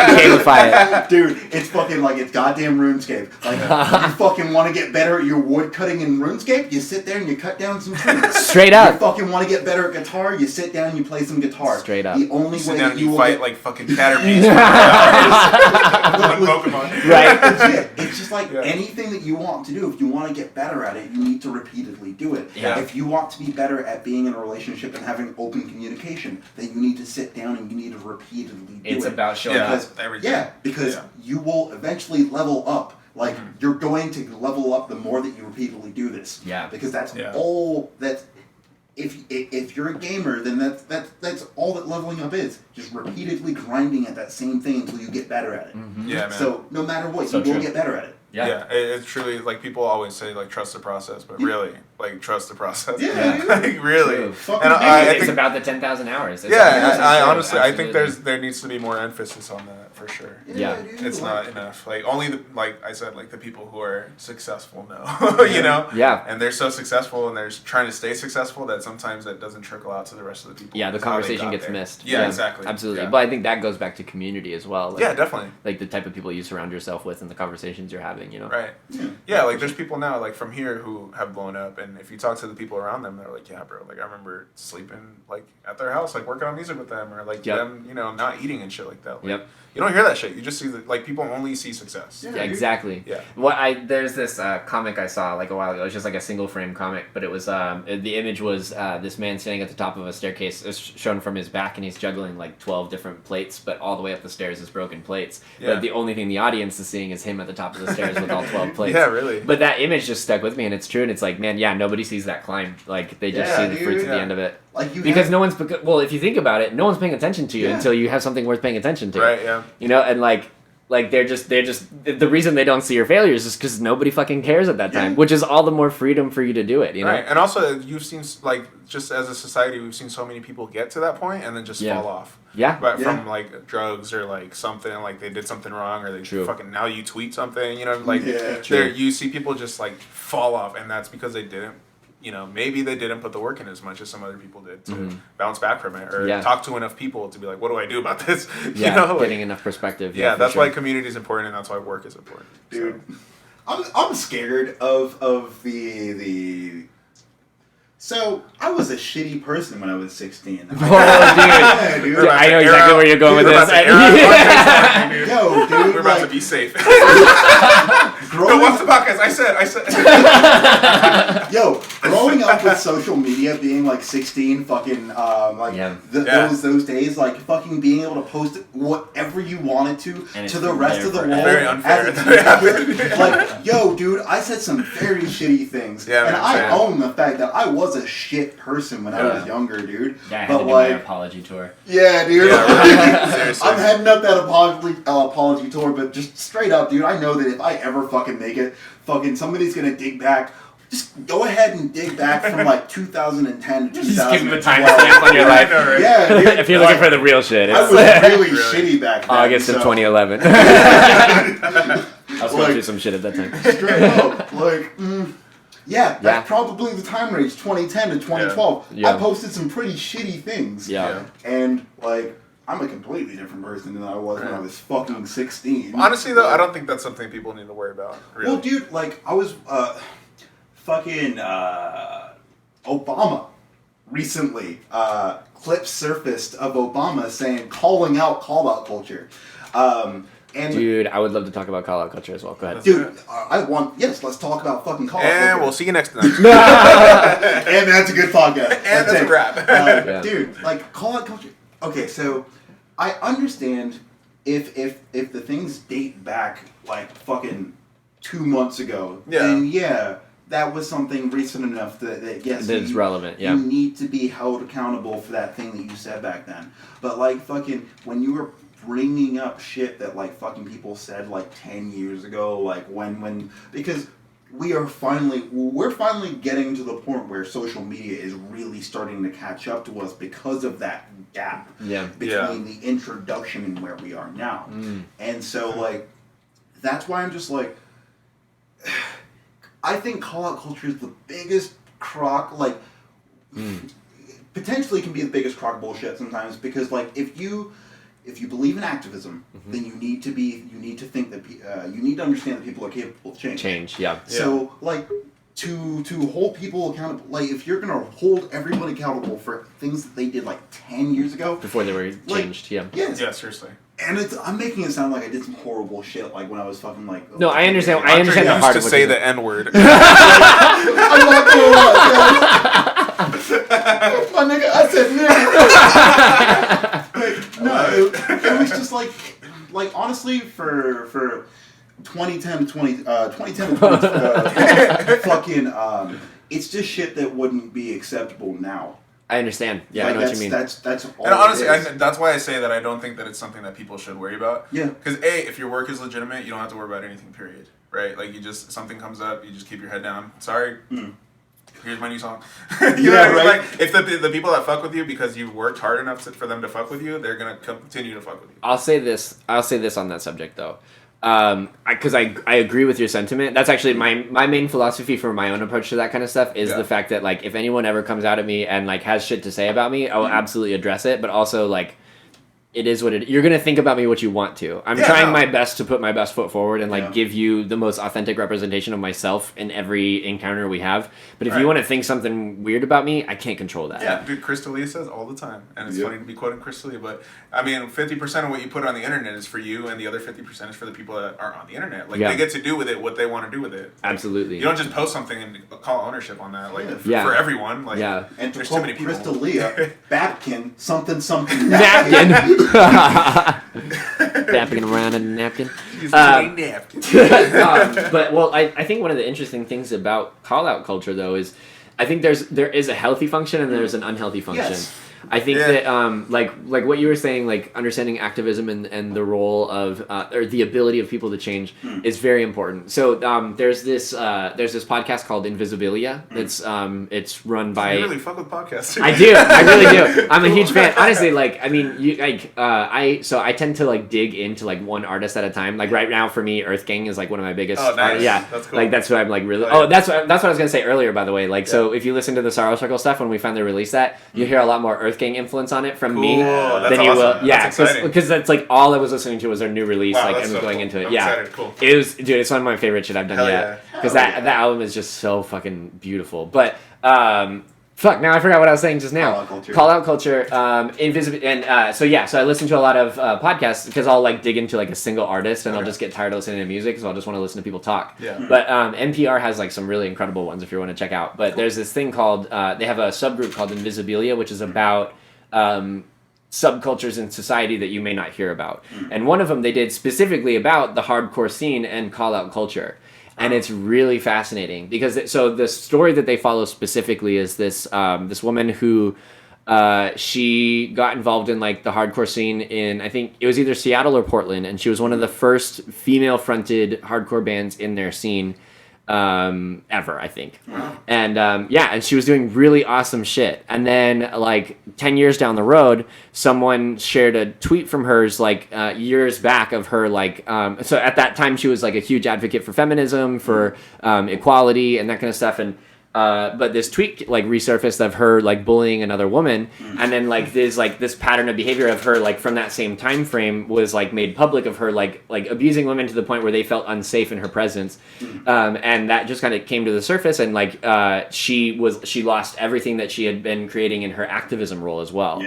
Gamify it. Dude, it's fucking like it's goddamn RuneScape. Like, you fucking want to get better at your wood cutting in RuneScape, you sit there and you cut down some trees. Straight You up. fucking want to get better at guitar, you sit down and you play some guitar. Straight up. The only Sit way down that and you you will fight get, like fucking Caterpies. Like Pokemon. Right. legit, it's just like Yeah. anything that you want to do, if you want to get better at it, you need to repeatedly do it. Yeah. If you want to be better at being in a relationship and having open communication, then you need to sit down and you need to repeatedly do It's it. about showing Yeah. up. Because, because you will eventually level up. Like, you're going to level up the more that you repeatedly do this. Yeah. Because that's Yeah. all that. If you're a gamer, then that's all that leveling up is. Just repeatedly grinding at that same thing until you get better at it. Yeah, man. So no matter what, So you will true. get better at it. Yeah. It's truly like people always say like trust the process, but really like trust the process. Yeah. Like really. True. Fucking And amazing. I It's think about the 10,000 hours. It's yeah, I true. honestly I think Absolutely. there needs to be more emphasis on that for sure. Yeah. dude, It's like- not enough. Like only the like I said, like the people who are successful know. You know? Yeah. And they're so successful and they're trying to stay successful that sometimes that doesn't trickle out to the rest of the people. Yeah, the It's how they conversation got gets there. missed. Yeah, exactly. Absolutely. Yeah. But I think that goes back to community as well. Like, Yeah, definitely. Like the type of people you surround yourself with and the conversations you're having, you know? Right. Yeah, like there's people now like from here who have blown up, and if you talk to the people around them, they're like, yeah, bro, like I remember sleeping like at their house, like working on music with them, or like Yep. them, you know, not eating and shit like that. Like, Yep. You don't hear that shit. You just see that like people only see success. Yeah. Yeah, exactly. Yeah. There's this comic I saw like a while ago. It was just like a single frame comic, but it was the image was this man standing at the top of a staircase. It's shown from his back, and he's juggling like 12 different plates, but all the way up the stairs is broken plates. Yeah. But the only thing the audience is seeing is him at the top of the stairs with all 12 plates. Yeah, really. But that image just stuck with me, and it's true. And it's like, man, yeah, nobody sees that climb. Like they just Yeah, see the fruits dude. at the Yeah. end of it. Like you Because have, no one's well, if you think about it, no one's paying attention to you Yeah. until you have something worth paying attention to. Right. Yeah. You know, and like they're just the reason they don't see your failures is because nobody fucking cares at that time, Yeah. which is all the more freedom for you to do it. You know. Right. And also, you've seen like just as a society, we've seen so many people get to that point and then just Yeah. fall off. Yeah. But Yeah. from like drugs or like something, like they did something wrong or they True. fucking now you tweet something, you know, like Yeah. there you see people just like fall off, and that's because they didn't, you know, maybe they didn't put the work in as much as some other people did to bounce back from it, or Yeah. talk to enough people to be like, what do I do about this? Yeah. You know, like, Getting enough perspective. yeah, for that's sure. why community is important, and that's why work is important. dude. I'm scared of the. So I was a shitty person when I was 16. Oh, dude. Yeah, dude. Dude, I know exactly where you're going with We're this. about to air our podcast, dude. Yo, dude, We're about like, to be safe. No, growing watch the podcast. I said. Yo, growing up with social media, being like 16, fucking, like, Yeah. Yeah. those days, like, fucking being able to post whatever you wanted And it's to the rest there of the forever. world. Very unfair. As a teenager. Like, yo, dude, I said some very shitty things. Yeah, and man, I same. own the fact that I was a shit person when I was Yeah. younger, dude. Yeah, I had but to do like, my apology tour. yeah, dude. Yeah, seriously. I'm heading up that apology tour, but just straight up, dude, I know that if I ever fucking make it, fucking somebody's gonna dig back. Just go ahead and dig back from like 2010 to 2012. Just give them a timestamp on your life. I know, right? Yeah, dude. If you're looking for the real shit, I it's was really Really? shitty back then. August of so- 2011. I was going Like- through some shit at that time. Straight up, like, yeah, Yeah. that's probably the time range, 2010 to 2012. Yeah. I posted some pretty shitty things. Yeah. And, like, I'm a completely different person than I was when I was fucking 16. Honestly, though, I don't think that's something people need to worry about. Really. Well, dude, like, I was, fucking, Obama recently, clips surfaced of Obama saying, calling out call-out culture. And Dude, I would love to talk about call out culture as well. Go ahead. Dude, yes, let's talk about fucking call-out And culture. we'll see you next time. And that's a good podcast. And that's a it. wrap. Yeah. Dude, like, call-out culture. Okay, so I understand if the things date back like fucking 2 months ago, Yeah. then yeah, that was something recent enough that yes, That is relevant, yeah. you need to be held accountable for that thing that you said back then. But like fucking when you were bringing up shit that like fucking people said like 10 years ago, like when because we're finally getting to the point where social media is really starting to catch up to us because of that gap between the introduction and where we are now. And so like that's why I'm just like I think call out culture is the biggest crock, like potentially can be the biggest crock bullshit sometimes, because like if you believe in activism, then you need to think that you need to understand that people are capable of change. So like to hold people accountable, like if you're gonna hold everyone accountable for things that they did like 10 years ago before they were changed, seriously. And I'm making it sound like I did some horrible shit, like when I was fucking like. No, I understand. I understand the heart of to say the N-word. I'm not gonna lie, my nigga, I said nigga. No, it was just like honestly for 2010 to 20 fucking it's just shit that wouldn't be acceptable now. I understand. Yeah, like I know what you mean. That's all. And honestly, that's why I say that I don't think that it's something that people should worry about. Yeah. Because if your work is legitimate, you don't have to worry about anything. Period. Right? Like something comes up, you just keep your head down. Sorry. Here's my new song. you know, right? Like if the people that fuck with you because you worked hard enough for them to fuck with you, they're gonna continue to fuck with you. I'll say this on that subject though. Because I agree with your sentiment. That's actually my main philosophy for my own approach to that kind of stuff is the fact that like if anyone ever comes out at me and like has shit to say about me, I will absolutely address it. But also like it is what it. You're gonna think about me what you want to. I'm trying my best to put my best foot forward and like give you the most authentic representation of myself in every encounter we have. But if you want to think something weird about me, I can't control that. Yeah, dude, Crystalia says all the time, and it's funny to be quoting Crystalia, but I mean, 50% of what you put on the internet is for you, and the other 50% is for the people that are on the internet. Like they get to do with it what they want to do with it. Like, absolutely. You don't just post something and call ownership on that. Like for everyone. Like and to there's quote too many people. Crystalia, Babkin, something napkin. Dapping around in a napkin. But well, I think one of the interesting things about call out culture though is I think there is a healthy function and there's an unhealthy function. Yes. I think that like what you were saying, like understanding activism and the role of or the ability of people to change is very important. So there's this podcast called Invisibilia. It's run by. You really fuck with podcasts. I really do. I'm a huge fan. Honestly, like I mean, I tend to like dig into like one artist at a time. Like right now for me, Earth Gang is like one of my biggest. Oh, nice. That's cool. Like that's what I'm like really. That's what I was gonna say earlier. By the way, like so if you listen to the Sorrow Circle stuff when we finally released that, you hear a lot more Earth Gang influence on it from me than you will. Yeah, because that's like all I was listening to was their new release, and was going into it. I'm excited. Cool. It was, dude. It's one of my favorite shit I've done yet. Because that album is just so fucking beautiful. But fuck, now I forgot what I was saying just now. Call out culture. Invisible, and so I listen to a lot of podcasts because I'll like dig into like a single artist and I'll just get tired of listening to music, so I'll just want to listen to people talk. Yeah. But NPR has like some really incredible ones if you want to check out. But there's this thing called they have a subgroup called Invisibilia, which is about subcultures in society that you may not hear about. And one of them they did specifically about the hardcore scene and call out culture. And it's really fascinating because the story that they follow specifically is this this woman who she got involved in like the hardcore scene in I think it was either Seattle or Portland, and she was one of the first female fronted hardcore bands in their scene ever, I think. Wow. And and she was doing really awesome shit. And then like 10 years down the road, someone shared a tweet from hers like years back of her like so at that time she was like a huge advocate for feminism, for equality and that kind of stuff, and but this tweet like resurfaced of her like bullying another woman, and then like this pattern of behavior of her like from that same time frame was like made public of her like abusing women to the point where they felt unsafe in her presence, and that just kind of came to the surface, and like she lost everything that she had been creating in her activism role as well.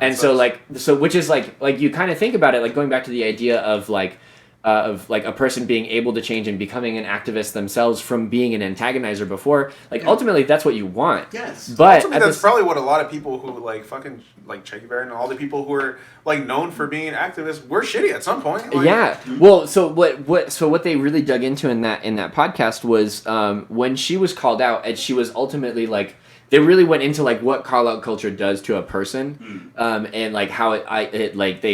And so which is like you kind of think about it like going back to the idea of like a person being able to change and becoming an activist themselves from being an antagonizer before. Like ultimately, that's what you want. Yes, but that's probably what a lot of people who like fucking like Che Guevara and all the people who are like known for being activists were shitty at some point. Like, yeah. Well, so what they really dug into in that podcast was when she was called out, and she was ultimately like they really went into like what call out culture does to a person, and like how it like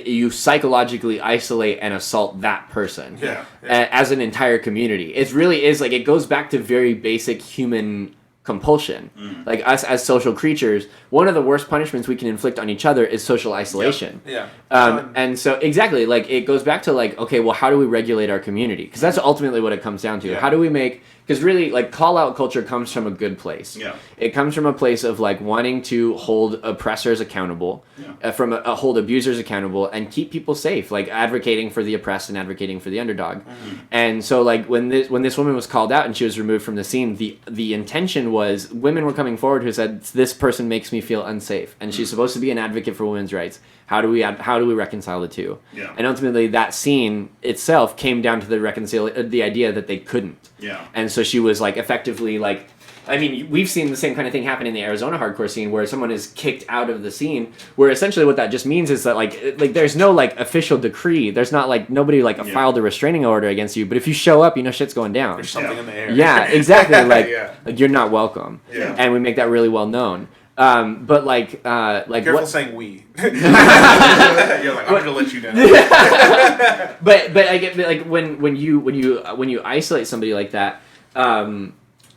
you psychologically isolate and assault that person, as an entire community. It really is like it goes back to very basic human compulsion. Like us as social creatures, one of the worst punishments we can inflict on each other is social isolation. And so exactly, like it goes back to like, okay, well, how do we regulate our community? Because that's ultimately what it comes down to. How do we make, because really like call out culture comes from a good place. It comes from a place of like wanting to hold oppressors accountable, hold abusers accountable, and keep people safe, like advocating for the oppressed and advocating for the underdog. And so like when this woman was called out and she was removed from the scene, the intention was women were coming forward who said, this person makes me feel unsafe, and she's supposed to be an advocate for women's rights. How do we reconcile the two? And ultimately that scene itself came down to the idea that they couldn't. And so she was like effectively like, I mean, we've seen the same kind of thing happen in the Arizona hardcore scene where someone is kicked out of the scene, where essentially what that just means is that like there's no like official decree. There's not like nobody like filed a restraining order against you, but if you show up, you know shit's going down. There's something in the air. Yeah, exactly. Like you're not welcome. And we make that really well known. But like careful saying we. You're like, I'm gonna let you down. but I get like when you isolate somebody like that,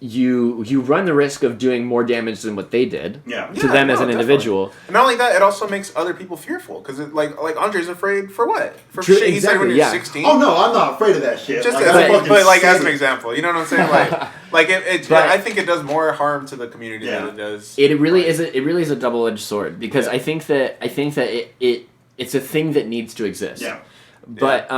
you run the risk of doing more damage than what they did to them as an individual. Definitely. And not only that, it also makes other people fearful because like Andre's afraid for what? For True, shit he said when he was 16. Oh no, I'm not afraid of that shit. Just like, but like as an example, you know what I'm saying? Like I think it does more harm to the community than it does. It really is a double-edged sword because I think that it's a thing that needs to exist. But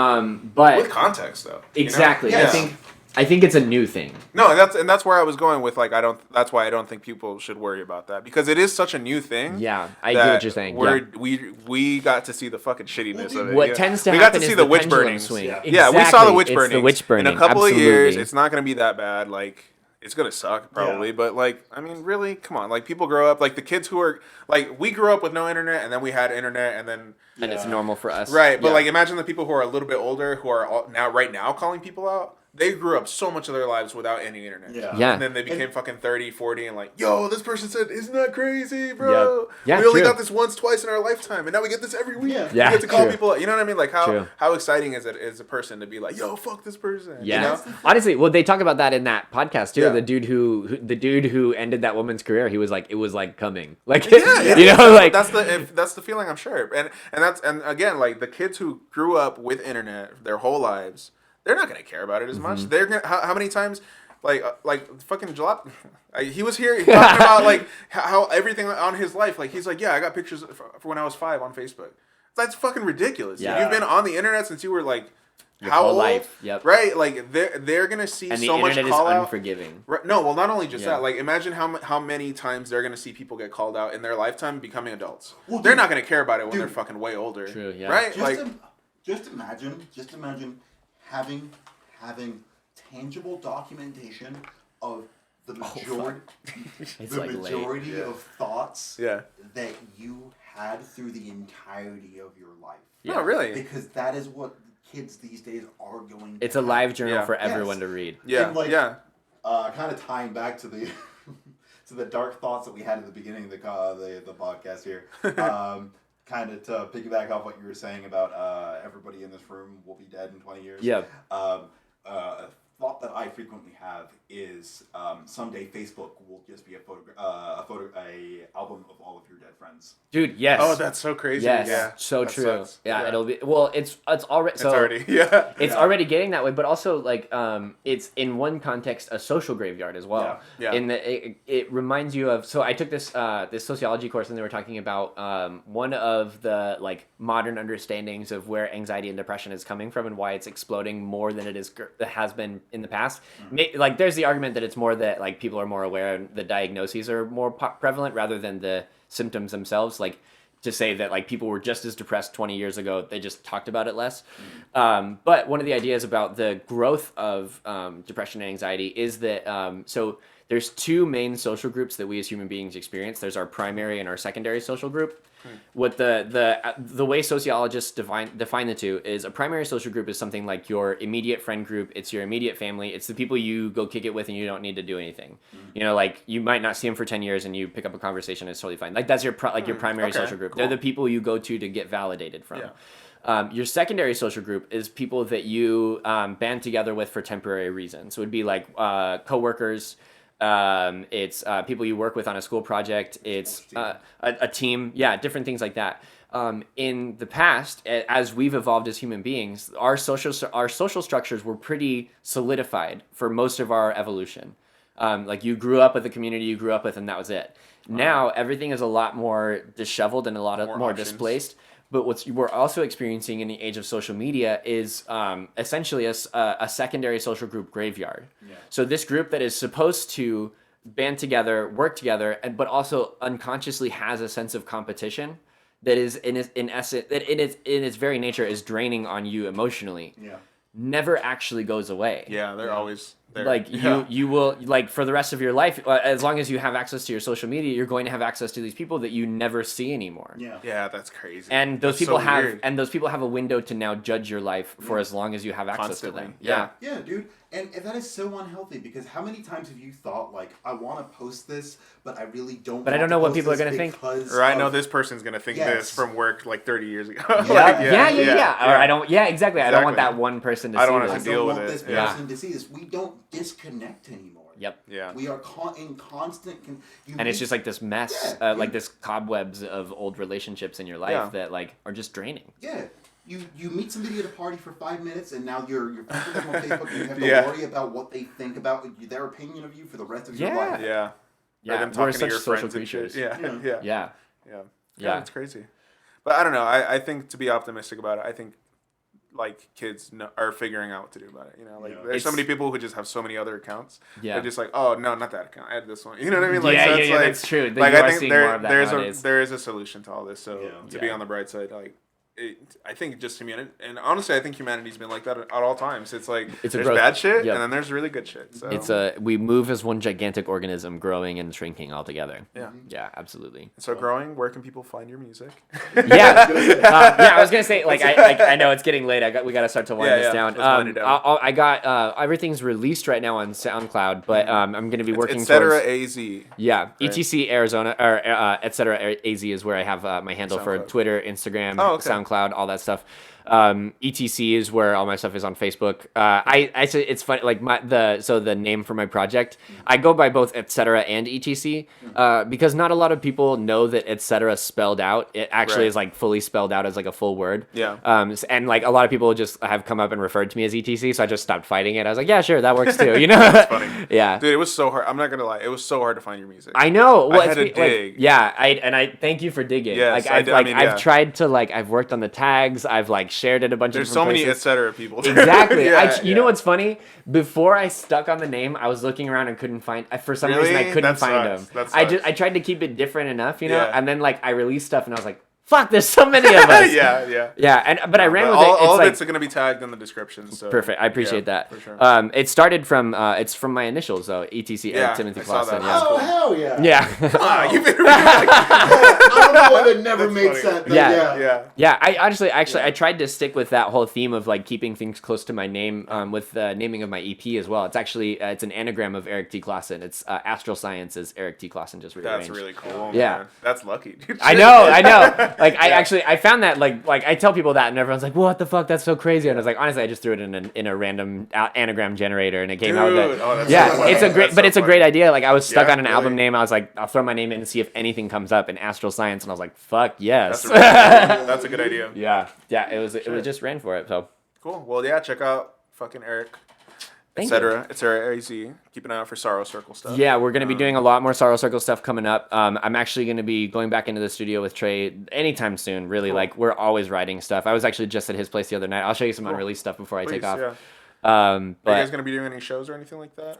with context though. Exactly. You know? I think it's a new thing. No, that's where I was going with like that's why I don't think people should worry about that because it is such a new thing. Yeah, I get what you're saying. We got to see the fucking shittiness of it. What tends to happen got to see see the the witch burning. Swing. Yeah. Exactly. We saw the witch burning. The witch burning. In a couple Absolutely. of years, it's not going to be that bad. Like it's going to suck probably, but like I mean, really, come on. Like people grow up. Like the kids who are like we grew up with no internet, and then we had internet, and then. And it's normal for us. Right, but like imagine the people who are a little bit older who are right now calling people out. They grew up so much of their lives without any internet. Yeah. And then they became fucking 30, 40 and like, yo, this person said, isn't that crazy, bro? Yeah, we only got this once, twice in our lifetime, and now we get this every week. Yeah, we get to call people out. You know what I mean? Like how exciting is it as a person to be like, yo, fuck this person. Yeah. You know? Honestly, well, they talk about that in that podcast too. The dude who ended that woman's career, he was like, it was like coming. Like you know, like that's the feeling I'm sure. And again, like the kids who grew up with internet their whole lives, they're not gonna care about it as much. They're gonna how many times like fucking Jalop, he was here talking about like how everything on his life. Like he's like, yeah, I got pictures for when I was 5 on Facebook. That's fucking ridiculous. Yeah. You've been on the internet since you were like your how whole old? life. Yep. Right. Like they're gonna see and so much call out. And the internet is unforgiving. Right. No, well, not only just that. Like imagine how many times they're gonna see people get called out in their lifetime becoming adults. Well, they're not gonna care about it when they're fucking way older. True. Yeah. Right. Just imagine having tangible documentation of the majority of thoughts that you had through the entirety of your life. No, really. Because that is what kids these days are going to It's a live journal for everyone to read. Yeah. And kind of tying back to the to the dark thoughts that we had at the beginning of the podcast here. Kind of to piggyback off what you were saying about everybody in this room will be dead in 20 years. Yeah. A thought that I frequently have is someday Facebook will just be a album of all of your dead friends. Dude, yes. Oh, that's so crazy. Yes, yeah, so true. Sucks. Yeah, it'll be. Well, it's already. So it's already getting that way, but also like it's in one context a social graveyard as well. Yeah. In that it reminds you of. So I took this this sociology course and they were talking about one of the like modern understandings of where anxiety and depression is coming from and why it's exploding more than it has been in the past. Like there's the argument that it's more that like people are more aware and the diagnoses are more prevalent rather than the symptoms themselves. Like to say that like people were just as depressed 20 years ago, they just talked about it less. But one of the ideas about the growth of depression and anxiety is that so there's two main social groups that we as human beings experience. There's our primary and our secondary social group. What the way sociologists define the two is a primary social group is something like your immediate friend group. It's your immediate family. It's the people you go kick it with and you don't need to do anything. You know, like you might not see them for 10 years and you pick up a conversation. It's totally fine. Like that's your your primary social group. Cool. They're the people you go to get validated from. Your secondary social group is people that you band together with for temporary reasons. So it would be like coworkers. It's people you work with on a school project. It's a team. Yeah, different things like that. In the past, as we've evolved as human beings, our social structures were pretty solidified for most of our evolution. Like you grew up with the community you grew up with, and that was it. Now everything is a lot more disheveled and a lot more displaced. But what we're also experiencing in the age of social media is essentially a secondary social group graveyard. Yeah. So this group that is supposed to band together, work together, but also unconsciously has a sense of competition that is in its very nature is draining on you emotionally. Yeah. Never actually goes away. Yeah, they're always there. Like you will like for the rest of your life, as long as you have access to your social media, you're going to have access to these people that you never see anymore. Yeah, that's crazy. And those people have a window to now judge your life for as long as you have access to them. Yeah, dude. And that is so unhealthy because how many times have you thought like I want to post this, but I really don't. But I don't know what people are going to think. Or I know this person's going to think this from work like 30 years ago. Yeah. Or I don't. Yeah, exactly. I don't want that one person to see. I don't want to deal with it. This person to see this. We don't disconnect anymore. Yep. Yeah. We are in constant. And it's just like this mess, like this cobwebs of old relationships in your life that like are just draining. Yeah. You meet somebody at a party for 5 minutes and now you're friends with them on Facebook and you have to worry about what they think about their opinion of you for the rest of your life. Yeah. Yeah. We're such social creatures. Yeah. It's crazy. But I don't know. I think to be optimistic about it, I think like kids are figuring out what to do about it. You know, like there's so many people who just have so many other accounts. Yeah. They're just like, oh no, not that account. Add this one. You know what I mean? Like, that's true. Like I think there is a solution to all this. So to be on the bright side, like. I think just humanity, and honestly, I think humanity's been like that at all times. It's like there's bad shit, and then there's really good shit. So we move as one gigantic organism, growing and shrinking all together. Yeah, absolutely. So growing, where can people find your music? I was gonna say like I know it's getting late. We got to start to wind this down. I got everything's released right now on SoundCloud, but I'm gonna be working etc. AZ. Yeah, right. etc. Arizona or etc. AZ is where I have my handle for Twitter, Instagram, SoundCloud, all that stuff. ETC is where all my stuff is on Facebook. I say it's funny, like the name for my project, I go by both etc. and ETC, because not a lot of people know that etc. spelled out. It actually is like fully spelled out as like a full word. Yeah. And like a lot of people just have come up and referred to me as ETC, so I just stopped fighting it. I was like, yeah, sure, that works too. You know. That's funny. Yeah. Dude, it was so hard. I'm not gonna lie, it was so hard to find your music. I know. Well, I had to dig. I thank you for digging. Yes, I've tried to I've worked on the tags. I've shared it a bunch of There's so many places. etc. people. Exactly. You know what's funny? Before I stuck on the name, I was looking around and couldn't find. For some reason, I couldn't find them. I tried to keep it different enough, you know. And then I released stuff, and I was like, "Fuck, there's so many of us." Yeah. But I ran with it. All of it's going to be tagged in the description. So perfect. I appreciate that. For sure. It started from it's from my initials though. ETC Eric Timothy Claassen. Oh hell yeah. Yeah. You've been I don't know why that never made sense. Yeah. I honestly, I tried to stick with that whole theme of keeping things close to my name with the naming of my EP as well. It's actually it's an anagram of Eric T. Claassen. It's Astral Science is Eric T. Claassen just rearranged. That's really cool. Yeah. Man. That's lucky, dude. I know. I found that I tell people that and everyone's like, what the fuck? That's so crazy. And I was like, honestly, I just threw it in a random anagram generator and it came out with that. It's a great idea. I was stuck on an album name. I was like, I'll throw my name in and see if anything comes up in Astral Science. And I was like, fuck yes. That's a good idea. Yeah. It was just ran for it. So cool. Well, yeah, check out fucking Eric. Etc. It's AZ. Keep an eye out for Sorrow Circle stuff. Yeah, we're going to be doing a lot more Sorrow Circle stuff coming up. I'm actually going to be going back into the studio with Trey anytime soon, really. Cool. We're always writing stuff. I was actually just at his place the other night. I'll show you some unreleased stuff before I take off. Are you But guys gonna be doing any shows or anything like that?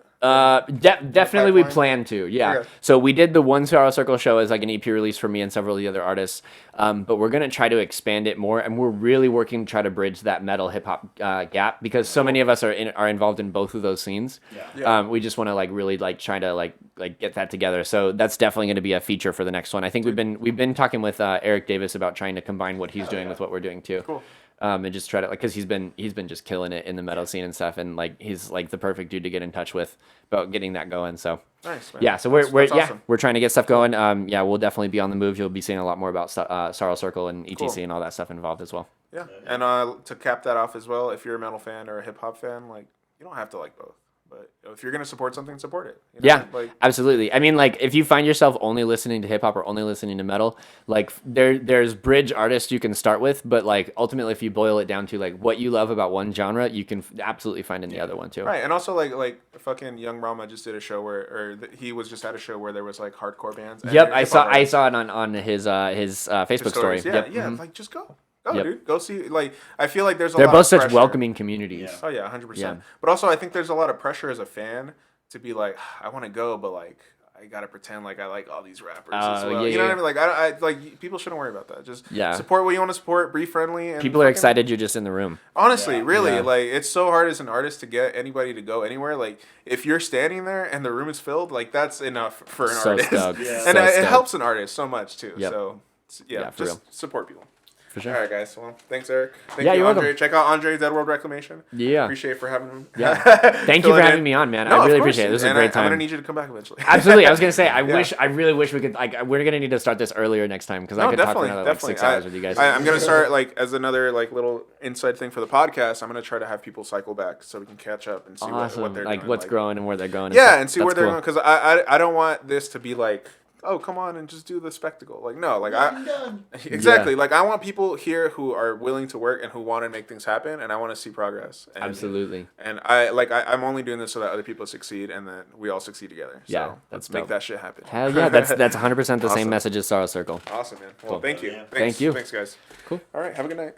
definitely we pipeline? plan to. Yeah. Okay. So we did the one Sorrow Circle show as like an EP release for me and several of the other artists. But we're gonna try to expand it more, and we're really working to try to bridge that metal hip hop gap because so many of us are involved in both of those scenes. Yeah. We just want to like really like try to like get that together. So that's definitely going to be a feature for the next one. I think we've been talking with Eric Davis about trying to combine what he's doing with what we're doing too. Cool. And just try to like, cause he's been just killing it in the metal scene and stuff, and like he's like the perfect dude to get in touch with about getting that going. So Nice, man. yeah, so That's awesome. we're trying to get stuff going. Yeah, we'll definitely be on the move. You'll be seeing a lot more about Sorrow Circle and ETC Cool. and all that stuff involved as well. Yeah, and to cap that off as well, if you're a metal fan or a hip hop fan, like you don't have to like both, but if you're gonna support something, support it. You know? Yeah, like absolutely. I mean, like, if you find yourself only listening to hip hop or only listening to metal, like, there's bridge artists you can start with, but like, ultimately, if you boil it down to like what you love about one genre, you can absolutely find in the other one too. right, and also like fucking Young Rama just did a show he was just at a show where there was like hardcore bands. And Yep, I hip-hop saw artists. it on his Facebook story. Yeah, Yep. yeah, Mhm. like just go. Go, Yep. dude. Go see. Like, I feel like there's a They're lot both of such pressure. welcoming communities. Yeah. Oh yeah, 100%. Yeah. But also, I think there's a lot of pressure as a fan to be like, I want to go, but like, I gotta pretend like I like all these rappers as well. yeah, You know yeah. what I mean? Like, I like people shouldn't worry about that. Just Yeah. support what you want to support. Be friendly. And People are fucking- excited you're just in the room. Honestly, Yeah. really, Yeah. like it's so hard as an artist to get anybody to go anywhere. Like, if you're standing there and the room is filled, like that's enough for an So artist. stoked. Yeah. And So it stoked. helps an artist so much too. Yep. So yeah, Yeah, for just real. support people. For sure. All right, guys. Well, thanks, Eric. Thank Yeah, you, you're Andre. welcome. Check out Andre Dead World Reclamation. Yeah. Appreciate for having him. Yeah. Thank you for Filling having in. me on, man. No, I really of course. appreciate it. This was a And great I'm time. gonna need you to come back eventually. Absolutely. I was gonna say, I Yeah. really wish we could. Like, we're gonna need to start this earlier next time because I No, could definitely, talk for another like 6 hours with you guys. I'm gonna start like as another like little inside thing for the podcast. I'm gonna try to have people cycle back so we can catch up and see Awesome. what they're like doing. what's growing and where they're going. Yeah, stuff. and see That's where they're cool. going because I don't want this to be like, oh, come on and just do the spectacle. Like, no, like I'm done. exactly. Yeah. Like, I want people here who are willing to work and who want to make things happen, and I want to see progress. And, Absolutely. And I'm only doing this so that other people succeed and that we all succeed together. So Yeah, let's that's make dope. that shit happen. Hell yeah, that's 100% the Awesome. same message as Sorrow Circle. Awesome, man. Well, Cool. thank you. Yeah. Thanks, Thank you. Thanks, guys. Cool. All right, have a good night.